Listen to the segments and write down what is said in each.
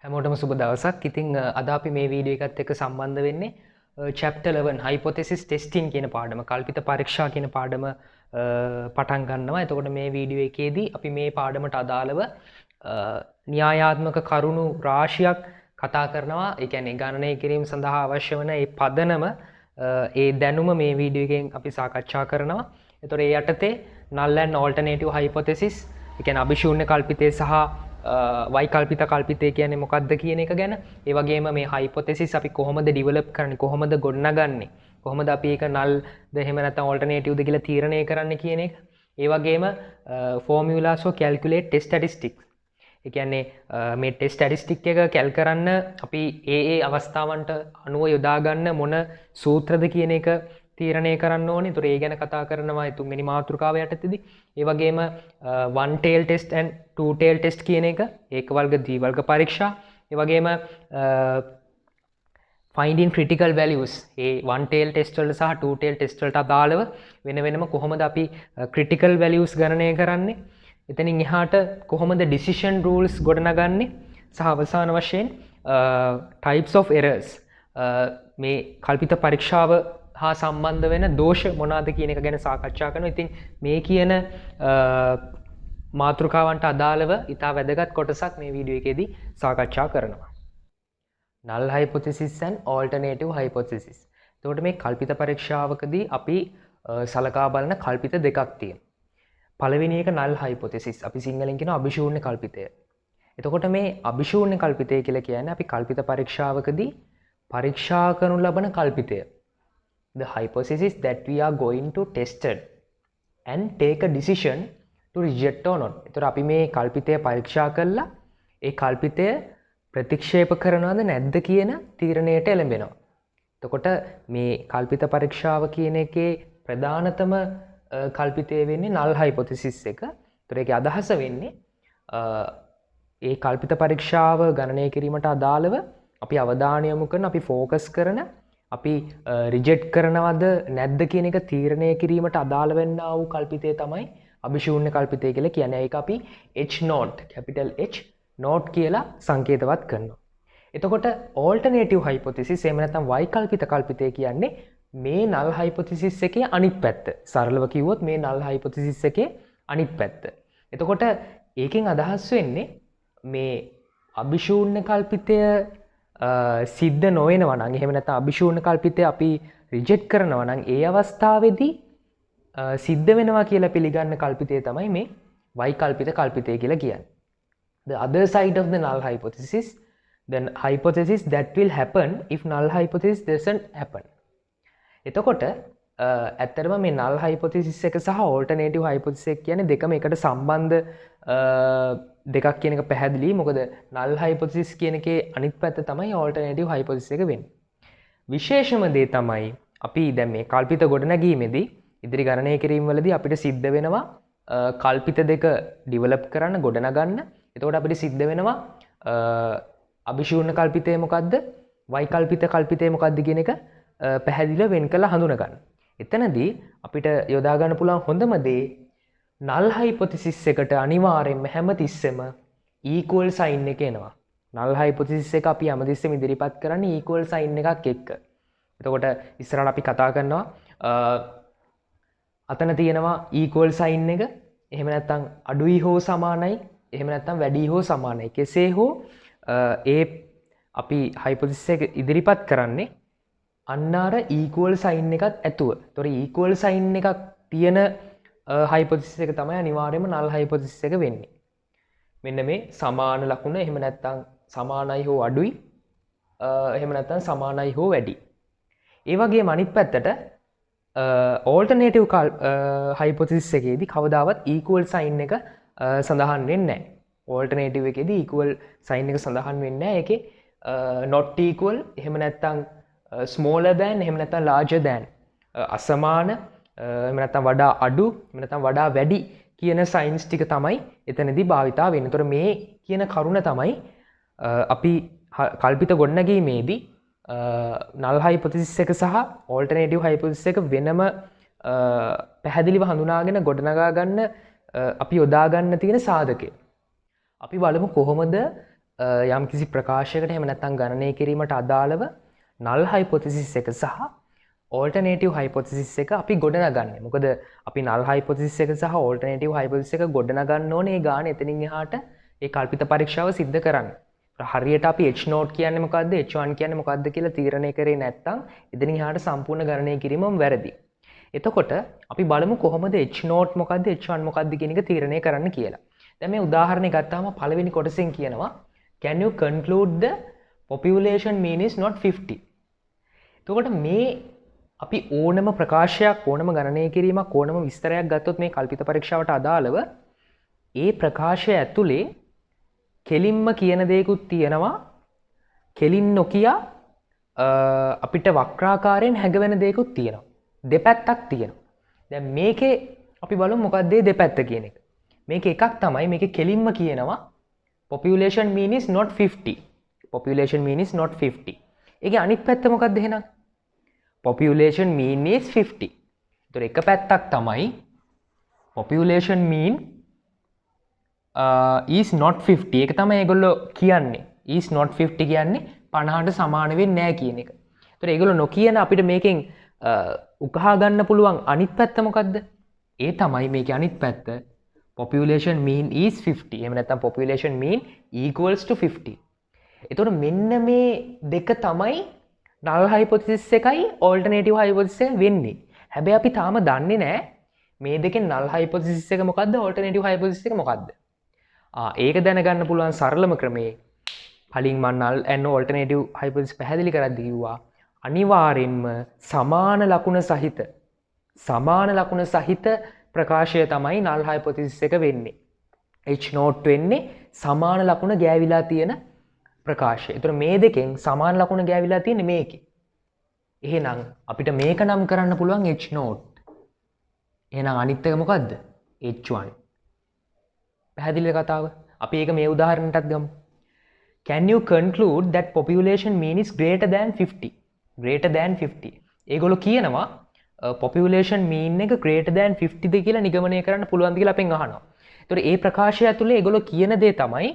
හැමෝටම සුබ දවසක්. ඉතින් අද අපි මේ වීඩියෝ එකත් එක්ක සම්බන්ධ වෙන්නේ chapter 11 hypothesis testing කියන පාඩම, කල්පිත පරීක්ෂා කියන පාඩම පටන් ගන්නවා. එතකොට මේ වීඩියෝ එකේදී අපි මේ පාඩමට අදාළව න්‍යායාත්මක කරුණු රාශියක් කතා කරනවා. ඒ කියන්නේ ගණනය කිරීම සඳහා අවශ්‍ය වන ඒ පදනම ඒ දැනුම මේ වීඩියෝ එකෙන් අපි සාකච්ඡා කරනවා. එතකොට ඒ යටතේ null and alternative hypothesis, ඒ කියන්නේ අභිශූන්‍ය කල්පිතය සහ වෛකල්පිත කල්පිතය කියන්නේ මොකක්ද කියන එක ගැන, ඒ වගේම මේ හයිපොතෙසිස් අපි කොහොමද ඩිවෙලොප් කරන්නේ, කොහොමද ගොඩනගන්නේ, කොහොමද අපි ඒක nullද එහෙම නැත්නම් alternative ද කියලා තීරණය කරන්නේ කියන එක. ඒ වගේම formulas for calculate test statistics, ඒ කියන්නේ මේ ටෙස්ට් ස්ටැටිස්ටික් එක කැල් කරන්න අපි ඒ අවස්ථාවන්ට අනුව යොදා ගන්න මොන සූත්‍රද කියන එක තීරණය කරන්න ඕනේ. ඒතර ඒ ගැන කතා කරනවා තුන්වෙනි මාතෘකාව යටතේදී. ඒ වගේම one tail test and two tail test කියන එක, ඒක වර්ග ද්වි වර්ග පරීක්ෂා. ඒ වගේම finding critical values, ඒ one tail test වලට සහ two tail test වලට අදාළව වෙන වෙනම කොහොමද අපි critical values ගණනය කරන්නේ, එතනින් එහාට කොහොමද decision rules ගොඩනගන්නේ, සහ අවසාන වශයෙන් types of errors, මේ කල්පිත පරීක්ෂාව හා සම්බන්ධ වෙන දෝෂ මොනවාද කියන එක ගැන සාකච්ඡා කරනවා. ඉතින් මේ කියන මාතෘකාවන්ට අදාළව ඉතා වැදගත් කොටසක් මේ වීඩියෝ එකේදී සාකච්ඡා කරනවා. null hypothesis and alternative hypothesis. එතකොට මේ කල්පිත පරීක්ෂාවකදී අපි සලකා බලන කල්පිත දෙකක් තියෙනවා. පළවෙනි එක null hypothesis, අපි සිංහලෙන් කියන අභිශූන්‍ය කල්පිතය. එතකොට මේ අභිශූන්‍ය කල්පිතය කියලා කියන්නේ අපි කල්පිත පරීක්ෂාවකදී පරීක්ෂා කරනු ලබන කල්පිතය. The hypothesis that we are going to tested and take a decision to reject or not. එතකොට අපි මේ කල්පිතය පරීක්ෂා කළා ඒ කල්පිතය ප්‍රතික්ෂේප කරනවද නැද්ද කියන තීරණයට එළඹෙනවා. එතකොට මේ කල්පිත පරීක්ෂාව කියන එකේ ප්‍රධානතම කල්පිතය වෙන්නේ null hypothesis එක. එතකොට ඒකේ අදහස වෙන්නේ ඒ කල්පිත පරීක්ෂාව ගණනය කිරීමට අදාළව අපි අවධානය යොමු කරන, අපි ફોකස් කරන, අපි රිජෙක්ට් කරනවද නැද්ද කියන එක තීරණය කිරීමට අදාළ වෙන්නා වූ කල්පිතය තමයි අභිශූන්‍ය කල්පිතය කියලා කියන්නේ. ඒක අපි H naught, capital H naught කියලා සංකේතවත් කරනවා. එතකොට alternative hypothesis, එහෙම නැත්නම් වෛකල්පිත කල්පිතය කියන්නේ මේ null hypothesis එකේ අනිත් පැත්ත. සරලව කිව්වොත් මේ null hypothesis එකේ අනිත් පැත්ත. එතකොට ඒකෙන් අදහස් වෙන්නේ මේ අභිශූන්‍ය කල්පිතය සිද්ධ නොවෙනවා නම්, එහෙම නැත්නම් අභිශූන්‍ය කල්පිතය අපි රිජෙක්ට් කරනවා නම් ඒ අවස්ථාවේදී සිද්ධ වෙනවා කියලා පිළිගන්න කල්පිතය තමයි මේ වෛකල්පිත කල්පිතය කියලා කියන්නේ. The other side of the null hypothesis, the hypothesis that will happen if null hypothesis doesn't happen. එතකොට ඇත්තටම මේ null hypothesis එක සහ alternative hypothesis එක කියන්නේ දෙකම එකට සම්බන්ධ දෙකක් කියන එක පැහැදිලි. මොකද null hypothesis කියන එකේ අනිත් පැත්ත තමයි alternative hypothesis එක වෙන්නේ. විශේෂම දේ තමයි අපි දැන් මේ කල්පිත ගොඩනැගීමේදී ඉදිරි ගණනය කිරීම වලදී අපිට සිද්ධ වෙනවා කල්පිත දෙක ඩිවෙලොප් කරන්න, ගොඩනගන්න. එතකොට අපිට සිද්ධ වෙනවා අභිශූන්‍ය කල්පිතය මොකද්ද, වෛකල්පිත කල්පිතය මොකද්ද කියන එක පැහැදිලිව වෙන් කරලා හඳුනා ගන්න. එතනදී අපිට යොදා ගන්න පුළුවන් හොඳම දේ null hypothesis එකට අනිවාර්යෙන්ම හැමතිස්සෙම equal sign එක එනවා. null hypothesis එක අපි හැමතිස්සෙම ඉදිරිපත් කරන්නේ equal sign එකක් එක්ක. එතකොට ඉස්සරහට අපි කතා කරනවා අතන තියෙනවා equal sign එක, එහෙම නැත්නම් අඩුයි හෝ සමානයි, එහෙම නැත්නම් වැඩි හෝ සමානයි. කෙසේ හෝ ඒ අපි hypothesis එක ඉදිරිපත් කරන්නේ අන්න අර equal sign එකත් ඇතුව. ඒතොර equal sign එකක් තියෙන hypothesis එක තමයි අනිවාර්යයෙන්ම null hypothesis එක වෙන්නේ. මෙන්න මේ සමාන ලකුණ, එහෙම නැත්නම් සමානයි හෝ අඩුයි, එහෙම නැත්නම් සමානයි හෝ වැඩි. ඒ වගේම අනිත් පැත්තට alternative hypothesis එකේදී කවදාවත් equal sign එක සඳහන් වෙන්නේ නැහැ. alternative එකේදී equal sign එක සඳහන් වෙන්නේ නැහැ. ඒකේ not equal, එහෙම නැත්නම් smaller than, එහෙම නැත්නම් larger than, අසමාන, එහෙම නැත්නම් වඩා අඩු, එහෙම නැත්නම් වඩා වැඩි කියන සයින්ස් ටික තමයි එතනදී භාවිතා වෙන්නේ. ඒතර මේ කියන කරුණ තමයි අපි කල්පිත ගොඩනැගීමේදී null hypothesis එක සහ alternative hypothesis එක වෙනම පැහැදිලිව හඳුනාගෙන ගොඩනගා ගන්න අපි යොදා ගන්න තියෙන සාධකය. අපි බලමු කොහොමද යම් කිසි ප්‍රකාශයකට එහෙම නැත්නම් ගණනය කිරීමට අදාළව null hypothesis එක සහ alternative hypothesis එක අපි ගොඩනගන්නේ. මොකද අපි null hypothesis එක සහ alternative hypothesis එක ගොඩනගන්න ඕනේ ඒ ගාන එතනින් එහාට ඒ කල්පිත පරීක්ෂාව සිද්ධ කරන්න. හරියට අපි h0 කියන්නේ මොකද්ද h1 කියන්නේ මොකද්ද කියලා තීරණය කරේ නැත්නම් එතනින් එහාට සම්පූර්ණ ගණනය කිරීමම වැරදි. එතකොට අපි බලමු කොහොමද h0 මොකද්ද h1 මොකද්ද කියන එක තීරණය කරන්න කියලා. දැන් මේ උදාහරණය ගත්තාම පළවෙනි කොටසෙන් කියනවා can you conclude the population mean is not 50. එතකොට මේ අපි ඕනම ප්‍රකාශයක් ඕනම ගණනය කිරීමක් ඕනම විස්තරයක් ගත්තොත් මේ කල්පිත පරීක්ෂාවට අදාළව ඒ ප්‍රකාශය ඇතුලේ කෙලින්ම කියන දේකුත් තියෙනවා කෙලින් නොකිය අපිට වක්‍රාකාරයෙන් හැඟවෙන දේකුත් තියෙනවා දෙපැත්තක් තියෙනවා. දැන් මේකේ අපි බලමු මොකක්ද මේ දෙපැත්ත කියන එක. මේක එකක් තමයි මේකේ කෙලින්ම කියනවා population mean is not 50. population mean is not 50. ඒකේ අනිත් පැත්ත මොකක්ද එහෙනම්? population mean is 50. ඒතර එක පැත්තක් තමයි population mean is not 50. ඒක තමයි ඒගොල්ලෝ කියන්නේ. is not 50 කියන්නේ 50ට සමාන වෙන්නේ නැහැ කියන එක. ඒතර ඒගොල්ලෝ නොකියන අපිට මේකෙන් උකහා ගන්න පුළුවන් අනිත් පැත්ත මොකද්ද? ඒ තමයි මේකේ අනිත් පැත්ත. population mean is 50. එහෙම නැත්නම් population mean equals to 50. ඒතකොට මෙන්න මේ දෙක තමයි null hypothesis එකයි alternative hypothesis එක වෙන්නේ. හැබැයි අපි තාම දන්නේ නැහැ මේ දෙකෙන් null hypothesis එක මොකද්ද alternative hypothesis එක මොකද්ද. ඒක දැනගන්න පුළුවන් සරලම ක්‍රමේ කලින් මම null and alternative hypothesis පැහැදිලි කරද්දී කිව්වා අනිවාර්යෙන්ම සමාන ලකුණ සහිත ප්‍රකාශය තමයි null hypothesis එක වෙන්නේ. h0 වෙන්නේ සමාන ලකුණ ගෑවිලා තියෙන ප්‍රකාශය. ඒතර මේ දෙකෙන් සමාන ලකුණ ගෑවිලා තියෙන්නේ මේකේ. එහෙනම් අපිට මේක නම් කරන්න පුළුවන් h0. එහෙනම් අනිත් එක මොකද්ද? h1. පැහැදිලිද කතාව? අපි ඒක මේ උදාහරණයටත් ගමු. Can you conclude that population mean is greater than 50? greater than 50. ඒගොල්ලෝ කියනවා population mean එක greater than 50 ද කියලා නිගමනය කරන්න පුළුවන්ද කියලා අපෙන් අහනවා. ඒතකොට ඒ ප්‍රකාශය ඇතුලේ ඒගොල්ලෝ කියන දේ තමයි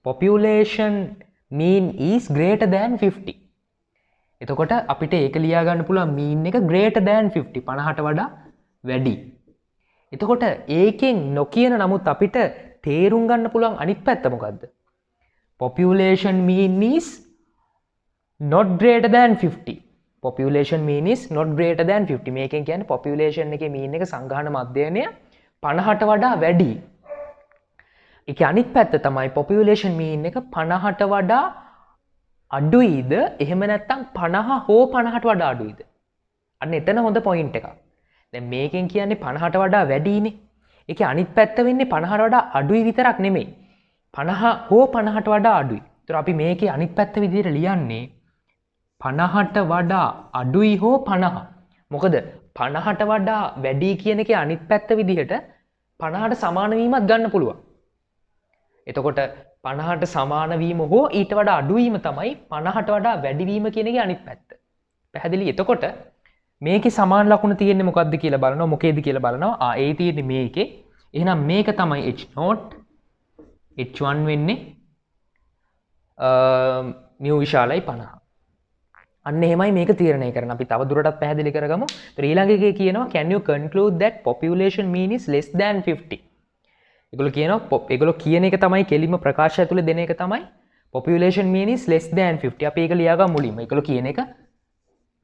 population mean is greater than 50. එතකොට අපිට ඒක ලියා ගන්න පුළුවන් mean එක greater than 50 50ට වඩා වැඩි. එතකොට ඒකෙන් නොකියන නමුත් අපිට තේරුම් ගන්න පුළුවන් අනිත් පැත්ත මොකද්ද? population mean is not greater than 50. population mean is not greater than 50. මේකෙන් කියන්නේ population එකේ mean එක සංඝාන මධ්‍යයනය 50ට වඩා වැඩි. ඒකේ අනිත් පැත්ත තමයි population mean එක 50ට වඩා අඩුයිද එහෙම නැත්නම් 50 හෝ 50ට වඩා අඩුයිද? අන්න එතන හොඳ පොයින්ට් එකක්. දැන් මේකෙන් කියන්නේ 50ට වඩා වැඩිනේ. ඒකේ අනිත් පැත්ත වෙන්නේ 50ට වඩා අඩුයි විතරක් නෙමෙයි. 50 හෝ 50ට වඩා අඩුයි. ඒතර අපි මේකේ අනිත් පැත්ත විදිහට ලියන්නේ 50ට වඩා අඩුයි හෝ 50. මොකද 50ට වඩා වැඩි කියන එකේ අනිත් පැත්ත විදිහට 50ට සමාන වීමත් ගන්න පුළුවන්. එතකොට 50ට සමාන වීම හෝ ඊට වඩා අඩු වීම තමයි 50ට වඩා වැඩි වීම කියන එකේ අනිත් පැත්ත. පැහැදිලි? එතකොට මේකේ සමාන ලකුණ තියෙන්නේ මොකද්ද කියලා බලනවා. මොකේද කියලා බලනවා. ඒ තියෙන්නේ මේකේ. එහෙනම් මේක තමයි h0 h1 වෙන්නේ mu විශාලයි 50. අන්න එහෙමයි මේක තීරණය කරන්න. අපි තව දුරටත් පැහැදිලි කරගමු. ඒතර ඊළඟ එකේ කියනවා can you conclude that population mean is less than 50? ඒගොල්ලෝ කියන එක තමයි කෙලින්ම ප්‍රකාශය ඇතුලේ දෙන එක තමයි population mean is less than 50. අපි ඒක ලියා ගමු මුලින්ම. ඒගොල්ලෝ කියන එක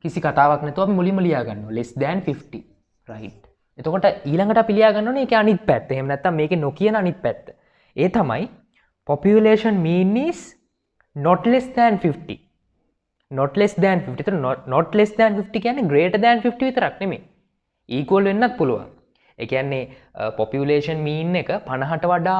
කිසි කතාවක් නැතුව අපි මුලින්ම ලියා ගන්නවා less than 50. right. එතකොට ඊළඟට අපි ලියා ගන්න ඕනේ ඒකේ අනිත් පැත්ත. එහෙම නැත්නම් මේකේ නොකියන අනිත් පැත්ත. ඒ තමයි population mean is not less than 50. not less than 50. ඒතර not less than 50 කියන්නේ greater than 50 විතරක් නෙමෙයි. equal වෙන්නත් පුළුවන්. ඒ කියන්නේ population mean එක 50ට වඩා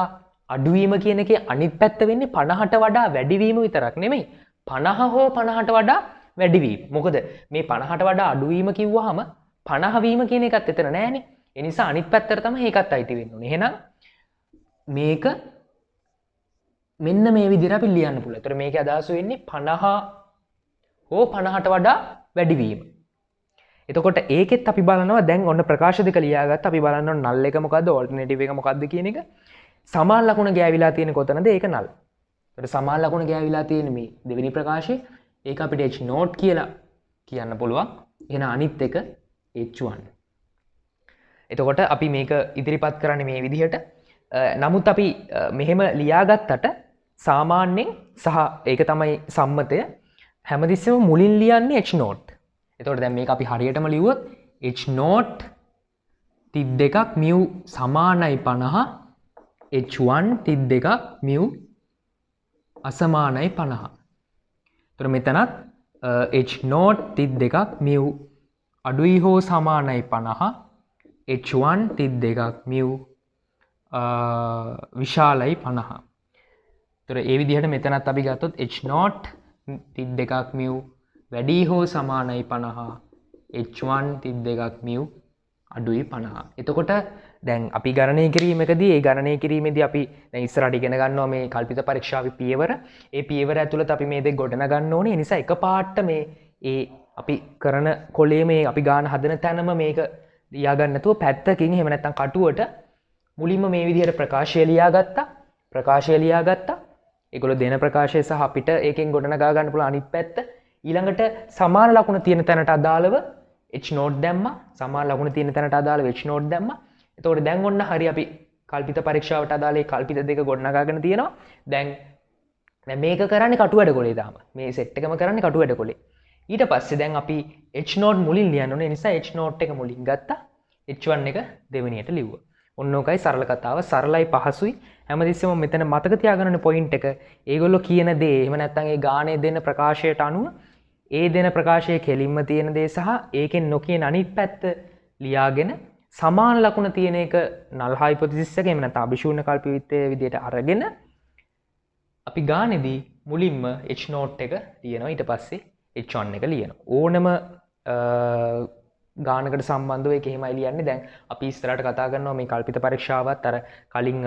අඩු වීම කියන එකේ අනිත් පැත්ත වෙන්නේ 50ට වඩා වැඩි වීම විතරක් නෙමෙයි 50 හෝ 50ට වඩා වැඩි වීම. මොකද මේ 50ට වඩා අඩු වීම කිව්වහම 50 වීම කියන එකත් එතන නෑනේ. ඒ නිසා අනිත් පැත්තට තමයි ඒකත් අයිති වෙන්න ඕනේ. එහෙනම් මේක මෙන්න මේ විදිහට අපි ලියන්න පුළුවන්. ඒතර මේකේ අදහස වෙන්නේ 50 හෝ 50ට වඩා වැඩි වීම. එතකොට ඒකෙත් අපි බලනවා දැන් ඔන්න ප්‍රකාශ දෙක ලියාගත්ත අපි බලන්න ඕන null එක මොකද්ද alternative එක මොකද්ද කියන එක. සමාන ලකුණ ගෑවිලා තියෙන කොතනද ඒක null. ඒකට සමාන ලකුණ ගෑවිලා තියෙන මේ දෙවෙනි ප්‍රකාශයේ ඒක අපිට H0 කියලා කියන්න පුළුවන්. එහෙනම් අනිත් එක H1. එතකොට අපි මේක ඉදිරිපත් කරන්නේ මේ විදිහට. නමුත් අපි මෙහෙම ලියාගත්තට සාමාන්‍යයෙන් සහ ඒක තමයි සම්මතය හැමතිස්සෙම මුලින් ලියන්නේ H0. එතකොට දැන් මේක අපි හරියටම ලිව්වොත් H0 32ක් mu සමානයි 50 H1 32ක් mu අසමානයි 50. එතකොට මෙතනත් H0 32ක් mu අඩුයි හෝ සමානයි 50 H1 32ක් mu විශාලයි 50. එතකොට ඒ විදිහට මෙතනත් අපි ගත්තොත් H0 32ක් mu වැඩි හෝ සමානයි 50 H1 32ක් mu අඩුයි 50. එතකොට දැන් අපි ගණනය කිරීමකදී ඒ ගණනය කිරීමේදී අපි දැන් ඉස්සරහට ඉගෙන ගන්නවා මේ කල්පිත පරීක්ෂාවේ පියවර. ඒ පියවර ඇතුළත අපි මේ දෙක ගොඩන ගන්න ඕනේ. ඒ නිසා එකපාරට මේ ඒ අපි කරන කොලේ මේ අපි ගාන හදන තැනම මේක ලියා ගන්න නැතුව පැත්තකින් එහෙම නැත්නම් කටුවට මුලින්ම මේ විදිහට ප්‍රකාශය ලියාගත්තා. ප්‍රකාශය ලියාගත්තා. ඒගොල්ලෝ දෙන ප්‍රකාශය සහ අපිට ඒකෙන් ගොඩනගා ගන්න පුළුවන් අනිත් පැත්ත. ඊළඟට සමාන ලකුණ තියෙන තැනට අදාළව H0 දැම්මා. සමාන ලකුණ තියෙන තැනට අදාළව H0 දැම්මා. එතකොට දැන් ඔන්න හරි අපි කල්පිත පරීක්ෂාවට අදාළ ඒ කල්පිත දෙක ගොඩනගාගෙන තියෙනවා. දැන් මේක කරන්නේ කටු වැඩ කොලේ තාම. මේ සෙට් එකම කරන්නේ කටු වැඩ කොලේ. ඊට පස්සේ දැන් අපි H0 මුලින් ලියන්න ඕනේ. ඒ නිසා H0 එක මුලින් ගත්තා. H1 එක දෙවෙනියට ලිව්වා. ඔන්න ඔකයි සරල කතාව. සරලයි පහසුයි. හැමතිස්සෙම මෙතන මතක තියාගන්න පොයින්ට් එක ඒගොල්ලෝ කියන දේ එහෙම නැත්නම් ඒ ගානේ දෙන ප්‍රකාශයට අනුව ඒ දෙන ප්‍රකාශයේ කෙලින්ම තියෙන දේ සහ ඒකෙන් නොකියන අනිත් පැත්ත ලියාගෙන සමාන ලකුණ තියෙන එක null hypothesis එක එහෙම නැත්නම් අභිශූන්‍ය කල්පිතයේ විදිහට අරගෙන අපි ගානේදී මුලින්ම H0 එක ලියනවා ඊට පස්සේ H1 එක ලියනවා. ඕනම ගානකට සම්බන්ධව ඒක එහෙමයි ලියන්නේ. දැන් අපි ඉස්සරහට කතා කරනවා මේ කල්පිත පරීක්ෂාවත් අර කලින්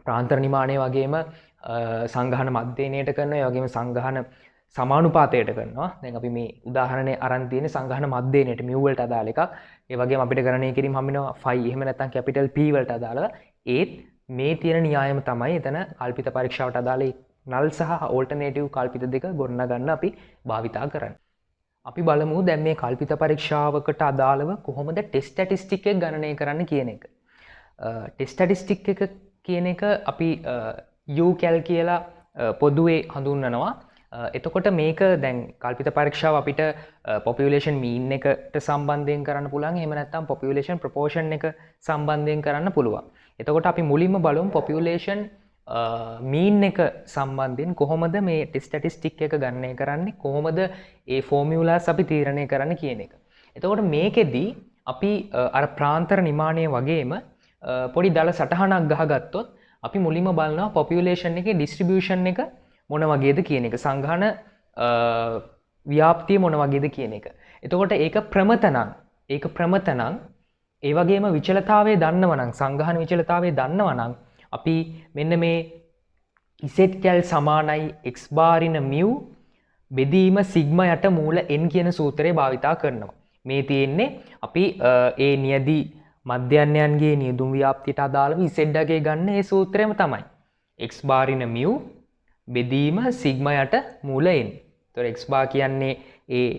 ප්‍රාන්තර නිමාණය වගේම සංගහන මධ්‍යයනයට කරනවා. ඒ වගේම සංගහන සමානුපාතයට කරනවා. දැන් අපි මේ උදාහරණය අරන් තියෙන්නේ සංගහන මධ්‍යයනයට mu වලට අදාළ එකක්. ඒ වගේම අපිට ගණනය කිරීම හම් වෙනවා phi එහෙම නැත්නම් capital P වලට අදාළව. ඒත් මේ තියෙන න්‍යායම තමයි එතන කල්පිත පරීක්ෂාවට අදාළ null සහ alternative කල්පිත දෙක ගොඩනගන්න අපි භාවිතා කරන්නේ. අපි බලමු දැන් මේ කල්පිත පරීක්ෂාවකට අදාළව කොහොමද ටෙස්ට් ස්ටැටිස්ටික් එක ගණනය කරන්න කියන එක. ටෙස්ට් ස්ටැටිස්ටික් එක කියන එක අපි UCAL කියලා පොදුවේ හඳුන්වනවා. එතකොට මේක දැන් කල්පිත පරීක්ෂාව අපිට population mean එකට සම්බන්ධයෙන් කරන්න පුළුවන්. එහෙම නැත්නම් population proportion එක සම්බන්ධයෙන් කරන්න පුළුවන්. එතකොට අපි මුලින්ම බලමු population mean එක සම්බන්ධයෙන් කොහොමද මේ ටෙස්ට් ස්ටැටිස්ටික් එක ගණනය කරන්නේ, කොහොමද ඒ ෆෝමියුලාස් අපි තීරණය කරන්න කියන එක. එතකොට මේකෙදී අපි අර ප්‍රාන්තර නිමාණය වගේම පොඩි දල සටහනක් ගහගත්තොත් අපි මුලින්ම බලනවා population එකේ distribution එක මොන වගේද කියන එක, සංඝාන ව්‍යාප්තිය මොන වගේද කියන එක. එතකොට ඒක ප්‍රමත නම් ඒ වගේම විචලතාවය දන්නවනම්, සංඝාන විචලතාවය දන්නවනම් අපි මෙන්න මේ ඉසෙට්කැල් සමානයි x බාරින mu බෙදීම සිග්ම යට මූල n කියන සූත්‍රය භාවිතා කරනවා. මේ තියෙන්නේ අපි ඒ නියදී මධ්‍යයන්යන්ගේ නියදුම් ව්‍යාප්තියට අදාළව z එකේ ගන්න ඒ සූත්‍රයම තමයි. x බාරින mu බෙදීම සිග්ම යට මූල n. එතකොට x බාර් කියන්නේ ඒ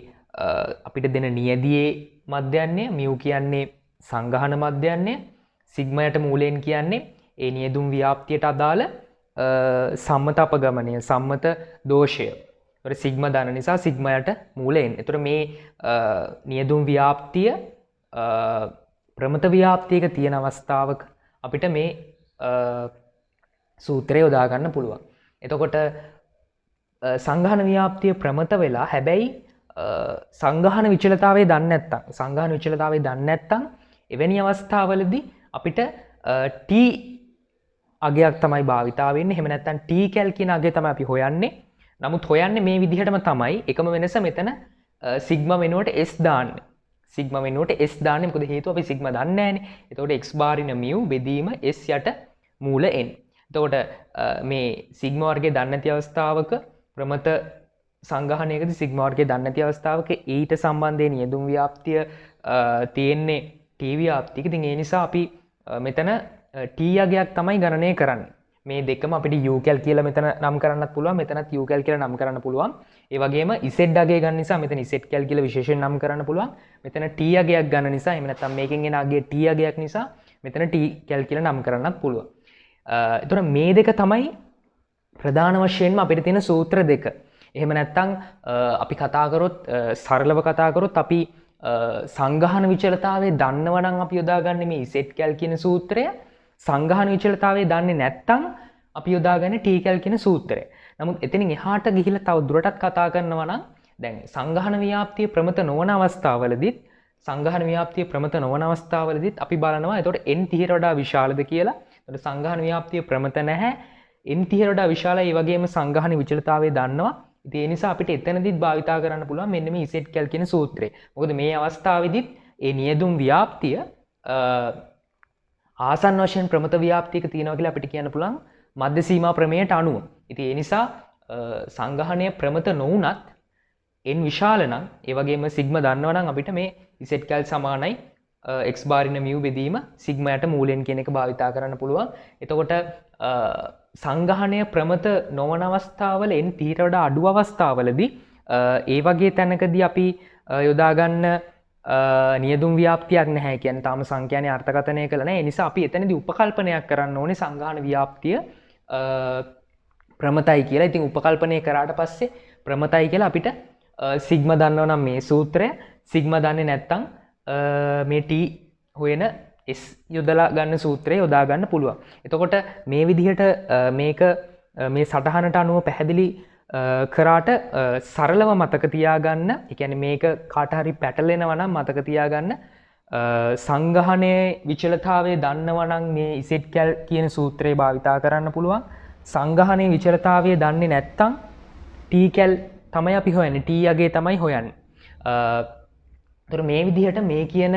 අපිට දෙන නියදියේ මධ්‍යයන්ය, mu කියන්නේ සංඝාන මධ්‍යයන්ය, සිග්ම යට මූල n කියන්නේ ඒ නියදුම් ව්‍යාප්තියට අදාළ සම්මත අපගමනය, සම්මත දෝෂය. එතකොට සිග්ම දන්න නිසා සිග්ම යට මූල n. එතකොට මේ නියදුම් ව්‍යාප්තිය ප්‍රමත ව්‍යාප්තියක තියෙන අවස්ථාවක අපිට මේ සූත්‍රය යොදා ගන්න පුළුවන්. එතකොට සංඝාන ව්‍යාප්තිය ප්‍රමත වෙලා හැබැයි සංඝාන විචලතාවය දන්නේ නැත්නම් එවැනි අවස්ථාවලදී අපිට t අගයක් තමයි භාවිතා වෙන්නේ. එහෙම නැත්නම් t කැල් කියන අගය තමයි අපි හොයන්නේ. නමුත් හොයන්නේ මේ විදිහටම තමයි. එකම වෙනස මෙතන සිග්මා වෙනුවට s දාන්නේ. සිග්මා වෙනුවට s දාන්නේ මොකද හේතුව අපි සිග්මා දන්නේ නැහැනේ. එතකොට x බාරින mu බෙදීම s යට මූල n. එතකොට මේ සිග්මා වර්ගය දන්නේ නැති අවස්ථාවක ප්‍රමත සංඝානයකදී සිග්මා වර්ගය දන්නේ නැති අවස්ථාවක ඊට සම්බන්ධයෙන් නියදුම් ව්‍යාප්තිය තියෙන්නේ t ව්‍යාප්තියක. ඉතින් ඒ නිසා අපි මෙතන t අගයක් තමයි ගණනය කරන්නේ. මේ දෙකම අපිට UCal කියලා මෙතන නම් කරන්නත් පුළුවන් මෙතනත් UCal කියලා නම් කරන්න පුළුවන් ඒ වගේම Z අගය ගන්න නිසා මෙතන ZCal කියලා විශේෂයෙන් නම් කරන්න පුළුවන් මෙතන T අගයක් ගන්න නිසා එහෙම නැත්නම් මේකෙන් එන අගය T අගයක් නිසා මෙතන Tcal කියලා නම් කරන්නත් පුළුවන් එතකොට මේ දෙක තමයි ප්‍රධාන වශයෙන්ම අපිට තියෙන සූත්‍ර දෙක එහෙම නැත්නම් අපි කතා කරොත් සරලව කතා කරොත් අපි සංගහන විචලතාවය දන්නවනම් අපි යොදාගන්නේ මේ ZCal කියන සූත්‍රය සංගහන විචලතාවය දන්නේ නැත්නම් අපි යොදාගන්නේ Tcal කියන සූත්‍රය. නමුත් එතනින් එහාට ගිහිල්ලා තව දුරටත් කතා කරනවා නම් දැන් සංගහන ව්‍යාප්තිය ප්‍රමත නොවන අවස්ථාවලදීත් සංගහන ව්‍යාප්තිය ප්‍රමත නොවන අවස්ථාවලදීත් අපි බලනවා එතකොට n තිහට වඩා විශාලද කියලා. එතකොට සංගහන ව්‍යාප්තිය ප්‍රමත නැහැ n තිහට වඩා විශාලයි. ඒ වගේම සංගහන විචලතාවය දන්නවා. ඉතින් ඒ නිසා අපිට එතනදිත් භාවිතා කරන්න පුළුවන් මෙන්න මේ ZCal කියන සූත්‍රය. මොකද මේ අවස්ථාවේදීත් ඒ නියදුම් ව්‍යාප්තිය ආසන්න වශයෙන් ප්‍රමත ව්‍යාප්තියක තියෙනවා කියලා අපිට කියන්න පුළුවන් මධ්‍ය සීමා ප්‍රමේයට අනුව. ඉතින් ඒ නිසා සංගහනය ප්‍රමත නොවුනත් n විශාල නම් ඒ වගේම සිග්මා දන්නවා නම් අපිට මේ ZCal සමානයි x බාරින mu බෙදීම සිග්මායට මූලයෙන් කියන එක භාවිතා කරන්න පුළුවන්. එතකොට සංගහනය ප්‍රමත නොවන අවස්ථාවල n තීට වඩා අඩු අවස්ථාවලදී ඒ වගේ තැනකදී අපි යොදාගන්න නියදුම් ව්‍යාප්තියක් නැහැ කියන්නේ තාම සංඛ්‍යානේ අර්ථකථනය කළා නැහැ. ඒ නිසා අපි එතනදී උපකල්පනයක් කරන්න ඕනේ සංගහන ව්‍යාප්තිය ප්‍රමතයි කියලා. ඉතින් උපකල්පනය කරාට පස්සේ ප්‍රමතයි කියලා අපිට සිග්මා දන්නව නම් මේ සූත්‍රය සිග්මා දන්නේ නැත්නම් මේ t හොයන S යොදලා ගන්න සූත්‍රය යොදා ගන්න පුළුවන්. එතකොට මේ විදිහට මේක මේ සටහනට අනුව පැහැදිලි කරාට සරලව මතක තියාගන්න. ඒ කියන්නේ මේක කාට හරි පැටලෙනවා නම් මතක තියාගන්න. සංගහනයේ විචලතාවය දන්නවා නම් මේ ZCal කියන සූත්‍රය භාවිතා කරන්න පුළුවන්. සංගහනයේ විචලතාවය දන්නේ නැත්නම් Tcal තමයි අපි හොයන්නේ. T අගේ තමයි හොයන්නේ. ඒතර මේ විදිහට මේ කියන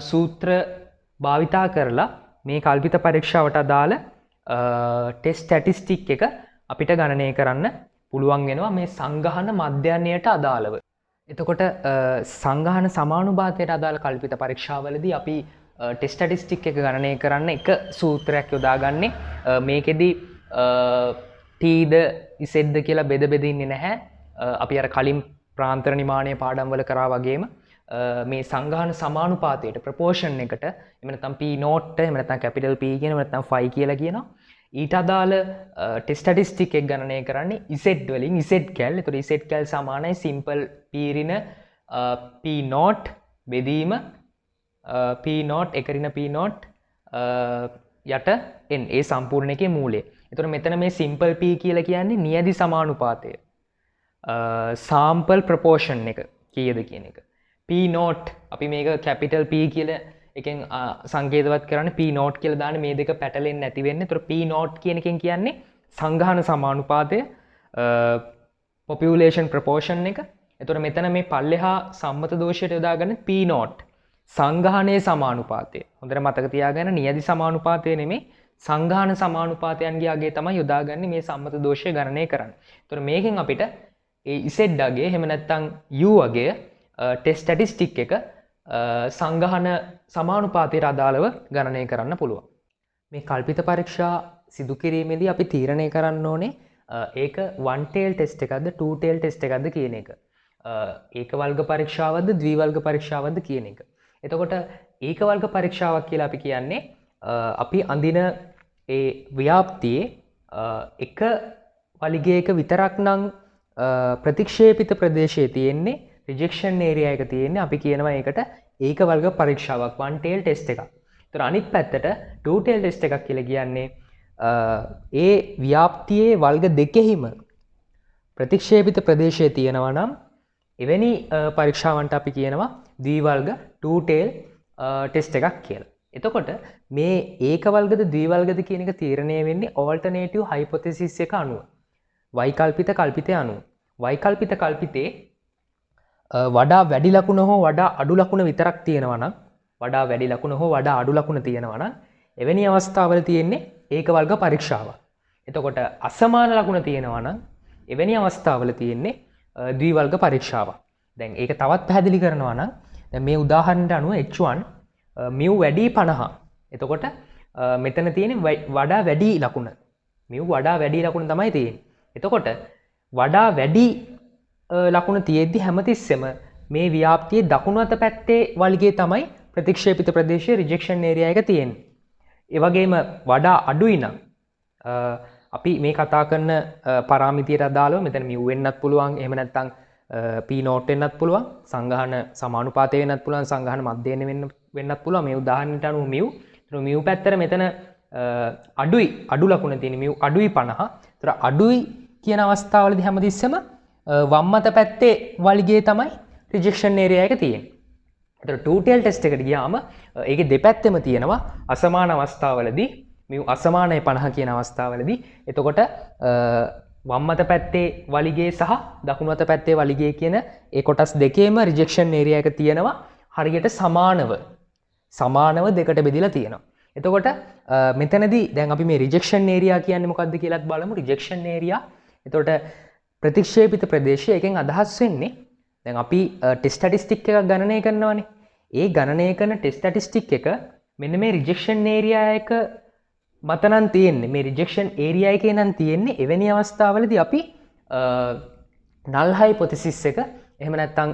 සූත්‍ර භාවිතා කරලා මේ කල්පිත පරීක්ෂාවට අදාළ ටෙස්ට් ස්ටැටිස්ටික් එක අපිට ගණනය කරන්න පුළුවන් වෙනවා මේ සංගහන මධ්‍යයනයට අදාළව. එතකොට සංගහන සමානුපාතයට අදාළ කල්පිත පරීක්ෂාවලදී අපි ටෙස්ට් ස්ටැටිස්ටික් එක ගණනය කරන්න එක සූත්‍රයක් යොදාගන්නේ. මේකෙදි Tද Zද කියලා බෙද බෙදින්නේ නැහැ. අපි අර කලින් ප්‍රාන්තර නිමානය පාඩම්වල කරා වගේම මේ සංගහන සමානුපාතයට ප්‍රපෝෂන් එකට එහෙම නැත්නම් p නෝට් එහෙම නැත්නම් කැපිටල් p කියන එහෙම නැත්නම් phi කියලා කියනවා. ඊට අදාළ ටෙස්ට් ස්ටැටිස්ටික් එක ගණනය කරන්නේ Z වලින් ZCal. ඒතකොට ZCal සමානයි සිම්පල් p ඍණ p නෝට් බෙදීම p නෝට් එක ඍණ p නෝට් යට n ඒ සම්පූර්ණ එකේ මූලය. ඒතකොට මෙතන මේ සිම්පල් p කියලා කියන්නේ නියදි සමානුපාතය. සාම්පල් ප්‍රපෝෂන් එක කීයද කියන එක. p නෝට් අපි මේක කැපිටල් p කියලා එකෙන් සංකේතවත් කරන්නේ p නෝට් කියලා දාන්නේ මේ දෙක පැටලෙන්නේ නැති වෙන්නේ. ඒතර p නෝට් කියන එකෙන් කියන්නේ සංගහන සමානුපාතය population proportion එක. ඒතර මෙතන මේ පල්ලෙහා සම්මත දෝෂයට යොදාගන්න p නෝට් සංගහනයේ සමානුපාතය. හොඳට මතක තියාගන්න නියදි සමානුපාතය නෙමෙයි සංගහන සමානුපාතයන්ගේ අගය තමයි යොදාගන්නේ මේ සම්මත දෝෂය ගණනය කරන්න. ඒතර මේකෙන් අපිට ඒ Z අගය එහෙම නැත්නම් U අගය ටෙස්ට් ස්ටැටිස්ටික් එක සංගහන සමානුපාතයට අදාළව ගණනය කරන්න පුළුවන්. මේ කල්පිත පරීක්ෂා සිදු කිරීමේදී අපි තීරණය කරන්න ඕනේ ඒක one tail test එකක්ද two tail test එකක්ද කියන එක. ඒක වර්ග පරීක්ෂාවක්ද ද්විවර්ග පරීක්ෂාවක්ද කියන එක. එතකොට ඒක වර්ග පරීක්ෂාවක් කියලා අපි කියන්නේ අපි අඳින ඒ ව්‍යාප්තියේ එක වලිගයක විතරක් නම් ප්‍රතික්ෂේපිත ප්‍රදේශයේ තියෙන්නේ රිජෙක්ෂන් ඒරියා එක තියෙන්නේ අපි කියනවා ඒකට ඒක වර්ග පරීක්ෂාවක් one tail test එකක්. ඒතර අනිත් පැත්තට two tail test එකක් කියලා කියන්නේ ඒ ව්‍යාප්තියේ වර්ග දෙකෙහිම ප්‍රතික්ෂේපිත ප්‍රදේශයේ තියෙනවා නම් එවැනි පරීක්ෂාවන්ට අපි කියනවා ද්විවර්ග two tail test එකක් කියලා. එතකොට මේ ඒක වර්ගද ද්විවර්ගද කියන එක තීරණය වෙන්නේ alternative hypothesis එක අනුව. වෛකල්පිත කල්පිතය අනුව. වෛකල්පිත කල්පිතේ වඩා වැඩි ලකුණ හෝ වඩා අඩු ලකුණ විතරක් තියෙනවා නම් වඩා වැඩි ලකුණ හෝ වඩා අඩු ලකුණ තියෙනවා නම් එවැනි අවස්ථාවල තියෙන්නේ ඒක වර්ග පරීක්ෂාවක්. එතකොට අසමාන ලකුණ තියෙනවා නම් එවැනි අවස්ථාවල තියෙන්නේ ද්විවර්ග පරීක්ෂාවක්. දැන් ඒක තවත් පැහැදිලි කරනවා නම් දැන් මේ උදාහරණයට අනුව h1 mu වැඩි 50. එතකොට මෙතන තියෙන්නේ වඩා වැඩි ලකුණ. මියු වඩා වැඩි ලකුණ තමයි තියෙන්නේ. එතකොට වඩා වැඩි ලකුණ තියෙද්දි හැමතිස්සෙම මේ ව්‍යාප්තියේ දකුණු අත පැත්තේ වලිගේ තමයි ප්‍රතික්ෂේපිත ප්‍රදේශයේ රිජෙක්ෂන් ඒරියා එක තියෙන්නේ. ඒ වගේම වඩා අඩුයි නම් අපි මේ කතා කරන පරාමිතියට අදාළව මෙතන මියු වෙන්නත් පුළුවන්, එහෙම නැත්නම් p නෝට් වෙන්නත් පුළුවන්, සංඝාන සමානුපාතය වෙන්නත් පුළුවන්, සංඝාන මධ්‍යයන වෙන්නත් පුළුවන්. මේ උදාහරණයට අනුව මියු. ඒතර මියු පැත්තට මෙතන අඩුයි, අඩු ලකුණ තියෙන මියු අඩුයි 50. ඒතර අඩුයි කියන අවස්ථාවලදී හැමතිස්සෙම වම් අත පැත්තේ වලිගේ තමයි රිජෙක්ෂන් ඒරියා එක තියෙන්නේ. ඒතර 2tail ටෙස්ට් එකට ගියාම ඒකේ දෙපැත්තෙම තියෙනවා අසමාන අවස්ථාවලදී මියු අසමානයි 50 කියන අවස්ථාවලදී. එතකොට වම් අත පැත්තේ වලිගේ සහ දකුණු අත පැත්තේ වලිගේ කියන ඒ කොටස් දෙකේම රිජෙක්ෂන් ඒරියා එක තියෙනවා හරියට සමානව දෙකට බෙදලා තියෙනවා. එතකොට මෙතනදී දැන් අපි මේ රිජෙක්ෂන් ඒරියා කියන්නේ මොකක්ද කියලාත් බලමු. රිජෙක්ෂන් ඒරියා එතකොට ප්‍රතික්ෂේපිත ප්‍රදේශය එකෙන් අදහස් වෙන්නේ දැන් අපි ටෙස්ට් ස්ටැටිස්ටික් එකක් ගණනය කරනවානේ. ඒ ගණනය කරන ටෙස්ට් ස්ටැටිස්ටික් එක මෙන්න මේ රිජෙක්ෂන් ඒරියා එක මත නම් තියෙන්නේ, මේ රිජෙක්ෂන් ඒරියා එකේ නම් තියෙන්නේ. එවැනි අවස්ථාවලදී අපි නල් හයිපොතෙසිස් එක එහෙම නැත්නම්